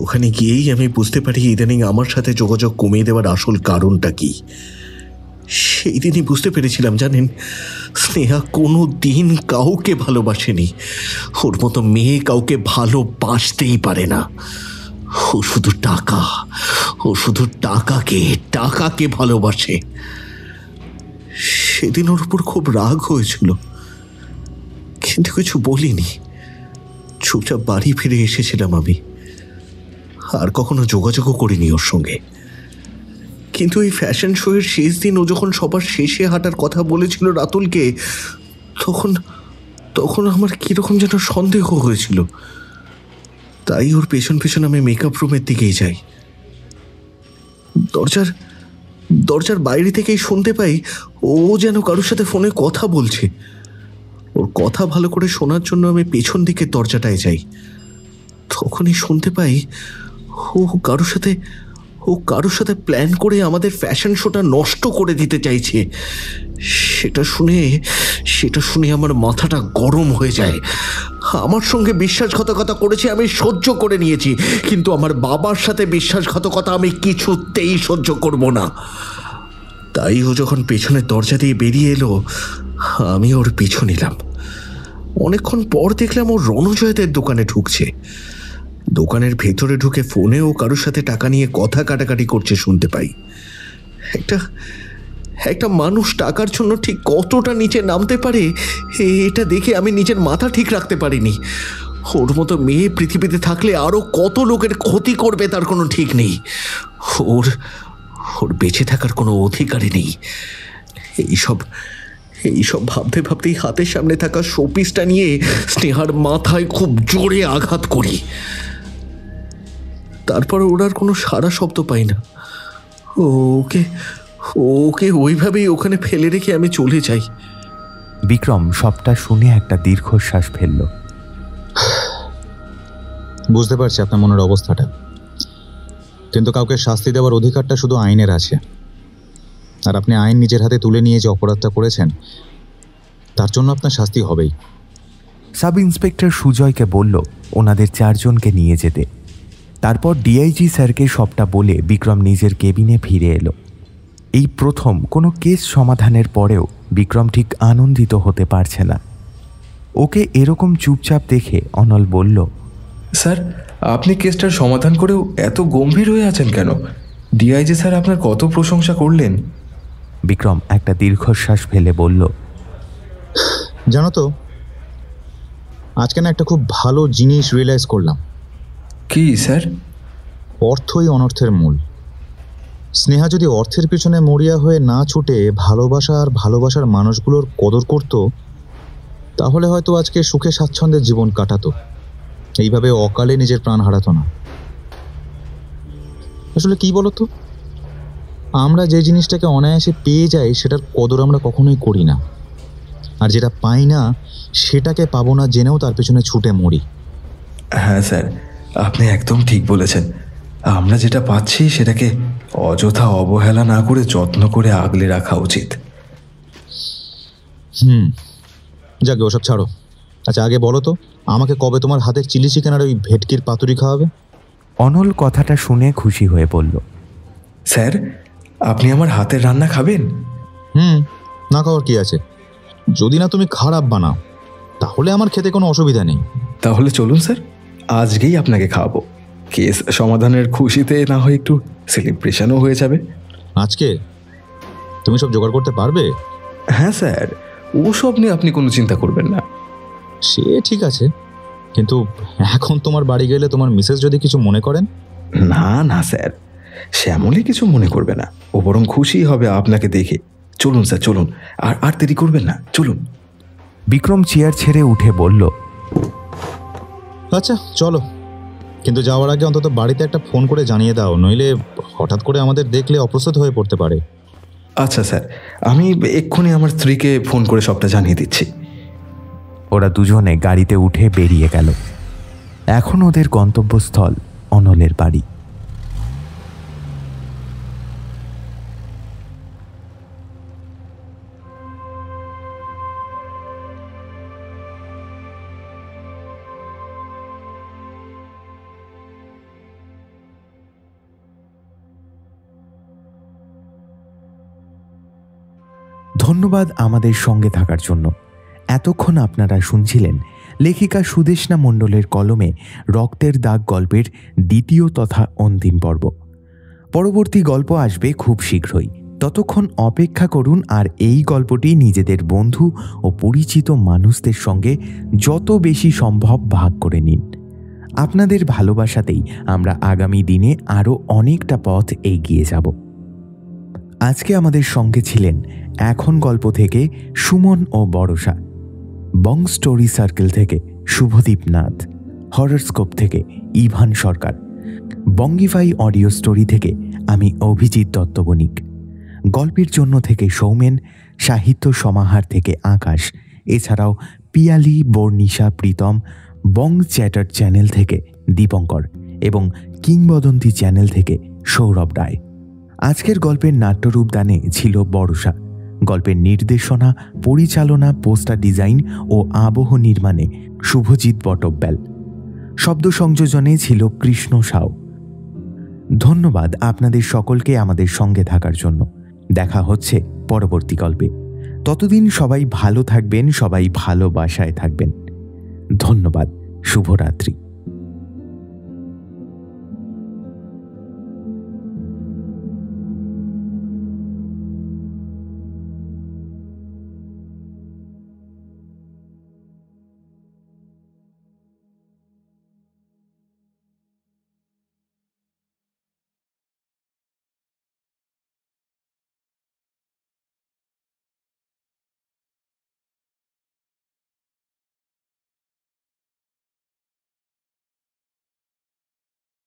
ওখানে গিয়েই আমি বুঝতে পারি ইদানিং আমার সাথে যোগাযোগ কমিয়ে দেওয়ার আসল কারণটা কি। সেই দিনই বুঝতে পেরেছিলাম, জানেন, স্নেহা কোনো দিন কাউকে ভালোবাসেনি। ওর মতো মেয়ে কাউকে ভালোবাসতেই পারে না। ও শুধু টাকা, ও শুধু টাকাকে ভালোবাসে। সেদিন ওর উপর খুব রাগ হয়েছিল, কিন্তু কিছু বলিনি। চুপচাপ বাড়ি ফিরে এসেছিলাম আমি, আর কখনো যোগাযোগও করিনি ওর সঙ্গে। কিন্তু এই ফ্যাশন শো এর শেষ দিন ও যখন সবার শেষে হাঁটার কথা বলেছিল রাতুলকে, তখন আমার কিরকম যেন সন্দেহ হয়েছিল। তাই ওর পেছন পেছন আমি মেকআপ রুমের দিকেই যাই। দরজার বাইরে থেকেই শুনতে পাই ও যেন কারোর সাথে ফোনে কথা বলছে। ওর কথা ভালো করে শোনার জন্য আমি পেছন দিকে দরজাটায় যাই। তখনই শুনতে পাই ও কারোর সাথে প্ল্যান করে আমাদের ফ্যাশন শোটা নষ্ট করে দিতে চাইছে। সেটা শুনে আমার মাথাটা গরম হয়ে যায়। আমার সঙ্গে বিশ্বাসঘাতকতা করেছে, আমি সহ্য করে নিয়েছি, কিন্তু আমার বাবার সাথে বিশ্বাসঘাতকতা আমি কিছুতেই সহ্য করব না। তাই ও যখন পেছনের দরজা দিয়ে বেরিয়ে এলো, আমি ওর পিছু নিলাম। অনেকক্ষণ পর দেখলাম ও রণজয়দের দোকানে ঢুকছে। দোকানের ভেতরে ঢুকে ফোনে ও কারোর সাথে টাকা নিয়ে কথা কাটাকাটি করছে শুনতে পাই। একটা মানুষ টাকার জন্য ঠিক কতটা নিচে নামতে পারে এটা দেখে আমি নিজের মাথা ঠিক রাখতে পারিনি। ওর মতো মেয়ে পৃথিবীতে থাকলে আরো কত লোকের ক্ষতি করবে তার কোনো ঠিক নেই। ওর বেঁচে থাকার কোনো অধিকারই নেই। এইসব ভাবতে ভাবতেই হাতের সামনে থাকা শোপিসটা নিয়ে স্নেহার মাথায় খুব জোরে আঘাত করি। তারপর ওর আর কোনো সারা শব্দ পাই না। ওকে ওইভাবেই ওখানে ফেলে রেখে আমি চলে যাই। বিক্রম সবটা শুনে একটা দীর্ঘশ্বাস ফেলল। বুঝতে পারছি আপনার মনের অবস্থাটা, কিন্তু কাউকে শাস্তি দেওয়ার অধিকারটা শুধু আইনের আছে। আর আপনি আইন নিজের হাতে তুলে নিয়ে যে অপরাধটা করেছেন, তার জন্য আপনার শাস্তি হবেই। সাব ইন্সপেক্টর সুজয়কে বলল ওনাদের 4 জনকে নিয়ে যেতে। তারপর ডিআইজি স্যারকে সবটা বলে বিক্রম নিজের কেবিনে ফিরে এলো। এই প্রথম কোনো কেস সমাধানের পরেও বিক্রম ঠিক আনন্দিত হতে পারছে না। ওকে এরকম চুপচাপ দেখে অনল বলল, স্যার, আপনি কেসটার সমাধান করেও এত গম্ভীর হয়ে আছেন কেন? ডিআইজি স্যার আপনার কত প্রশংসা করলেন। বিক্রম একটা দীর্ঘশ্বাস ফেলে বলল, জানো তো, আজকে না একটা খুব ভালো জিনিস রিয়েলাইজ করলাম। কি স্যার? অর্থই অনর্থের মূল। স্নেহা যদি অর্থের পিছনে মরিয়া হয়ে না ছুটে ভালোবাসা আর ভালোবাসার মানুষগুলোর কদর করত, তাহলে হয়তো আজকে সুখে স্বাচ্ছন্দ্যের জীবন কাটাতো, এইভাবে অকালে নিজের প্রাণ হারাতো না। আসলে কি বলতো, আমরা যে জিনিসটাকে অনায়াসে পেয়ে যাই সেটার কদর আমরা কখনোই করি না, আর যেটা পাই না সেটাকে পাবো না জেনেও তার পেছনে ছুটে মরি। হ্যাঁ স্যার, আপনি একদম ঠিক বলেছেন। আমরা যেটা পাচ্ছি সেটাকে অযথা অবহেলা না করে যত্ন করে আগলে রাখা উচিত। যাকে ওসব ছাড়ো। আচ্ছা, আগে বলো তো, আমাকে কবে তোমার হাতের চিলি চিকেন আর ওই ভেটকির পাতুরি খাওয়াবে? অনল কথাটা শুনে খুশি হয়ে বলল, স্যার, আপনি আমার হাতের রান্না খাবেন? না খাওয়ার কি আছে, যদি না তুমি খারাপ বানাও তাহলে আমার খেতে কোনো অসুবিধা নেই। তাহলে চলুন স্যার, আজকেই আপনাকে খাওয়াবো। কেস সমাধানের খুশিতে না হয় একটু সেলিব্রেশনও হয়ে যাবে। আজকে তুমি সব জোগাড় করতে পারবে? হ্যাঁ স্যার, ওসব নিয়ে আপনি কোনো চিন্তা করবেন না। সে ঠিক আছে, কিন্তু এখন তোমার বাড়ি গেলে তোমার মিসেস যদি কিছু মনে করেন? না না স্যার, শ্যামলী কিছু মনে করবে না, ও বরং খুশি হবে আপনাকে দেখে। চলুন স্যার, চলুন, আর দেরি করবেন না, চলুন। বিক্রম চেয়ার ছেড়ে উঠে বলল, আচ্ছা চলো, কিন্তু যাওয়ার আগে অন্তত বাড়িতে একটা ফোন করে জানিয়ে দাও, নইলে হঠাৎ করে আমাদের দেখলে অপ্রস্তুত হয়ে পড়তে পারে। আচ্ছা স্যার, আমি এক্ষুনি আমার স্ত্রীকে ফোন করে সবটা জানিয়ে দিচ্ছি। ওরা দুজনে গাড়িতে উঠে বেরিয়ে গেল। এখন ওদের গন্তব্যস্থল অনলের বাড়ি। ধন্যবাদ আমাদের সঙ্গে থাকার জন্য। এতক্ষণ আপনারা শুনছিলেন লেখিকা সুদেষ্ণা মণ্ডলের কলমে রক্তের দাগ গল্পের দ্বিতীয় তথা অন্তিম পর্ব। পরবর্তী গল্প আসবে খুব শীঘ্রই। ততক্ষণ অপেক্ষা করুন আর এই গল্পটি নিজেদের বন্ধু ও পরিচিত মানুষদের সঙ্গে যত বেশি সম্ভব ভাগ করে নিন। আপনাদের ভালোবাসাতেই আমরা আগামী দিনে আরও অনেকটা পথ এগিয়ে যাব। আজকে আমাদের সঙ্গে ছিলেন এখন গল্প থেকে সুমন ও বড়সা, বং স্টোরি সার্কেল থেকে শুভদীপ নাথ, হররস্কোপ থেকে ইভান সরকার, বঙ্গিফাই অডিও স্টোরি থেকে আমি অভিজিৎ দত্ত বণিক, গল্পের জন্য থেকে সৌমেন, সাহিত্য সমাহার থেকে আকাশ, এছাড়াও পিয়ালি বর্ণিশা প্রীতম, বং চ্যাটার চ্যানেল থেকে দীপঙ্কর এবং কিংবদন্তি চ্যানেল থেকে সৌরভ রায়। আজকের গল্পের নাট্যরূপদানে ছিল বড়সা। গল্পের নির্দেশনা, পরিচালনা, পোস্টার ডিজাইন ও আবহ নির্মাণে শুভজিৎ বটব্যাল। শব্দ সংযোজনে ছিল কৃষ্ণ সাউ। ধন্যবাদ আপনাদের সকলকে আমাদের সঙ্গে থাকার জন্য। দেখা হচ্ছে পরবর্তী গল্পে। ততদিন সবাই ভালো থাকবেন, সবাই ভালোবাসায় থাকবেন। ধন্যবাদ। শুভরাত্রি।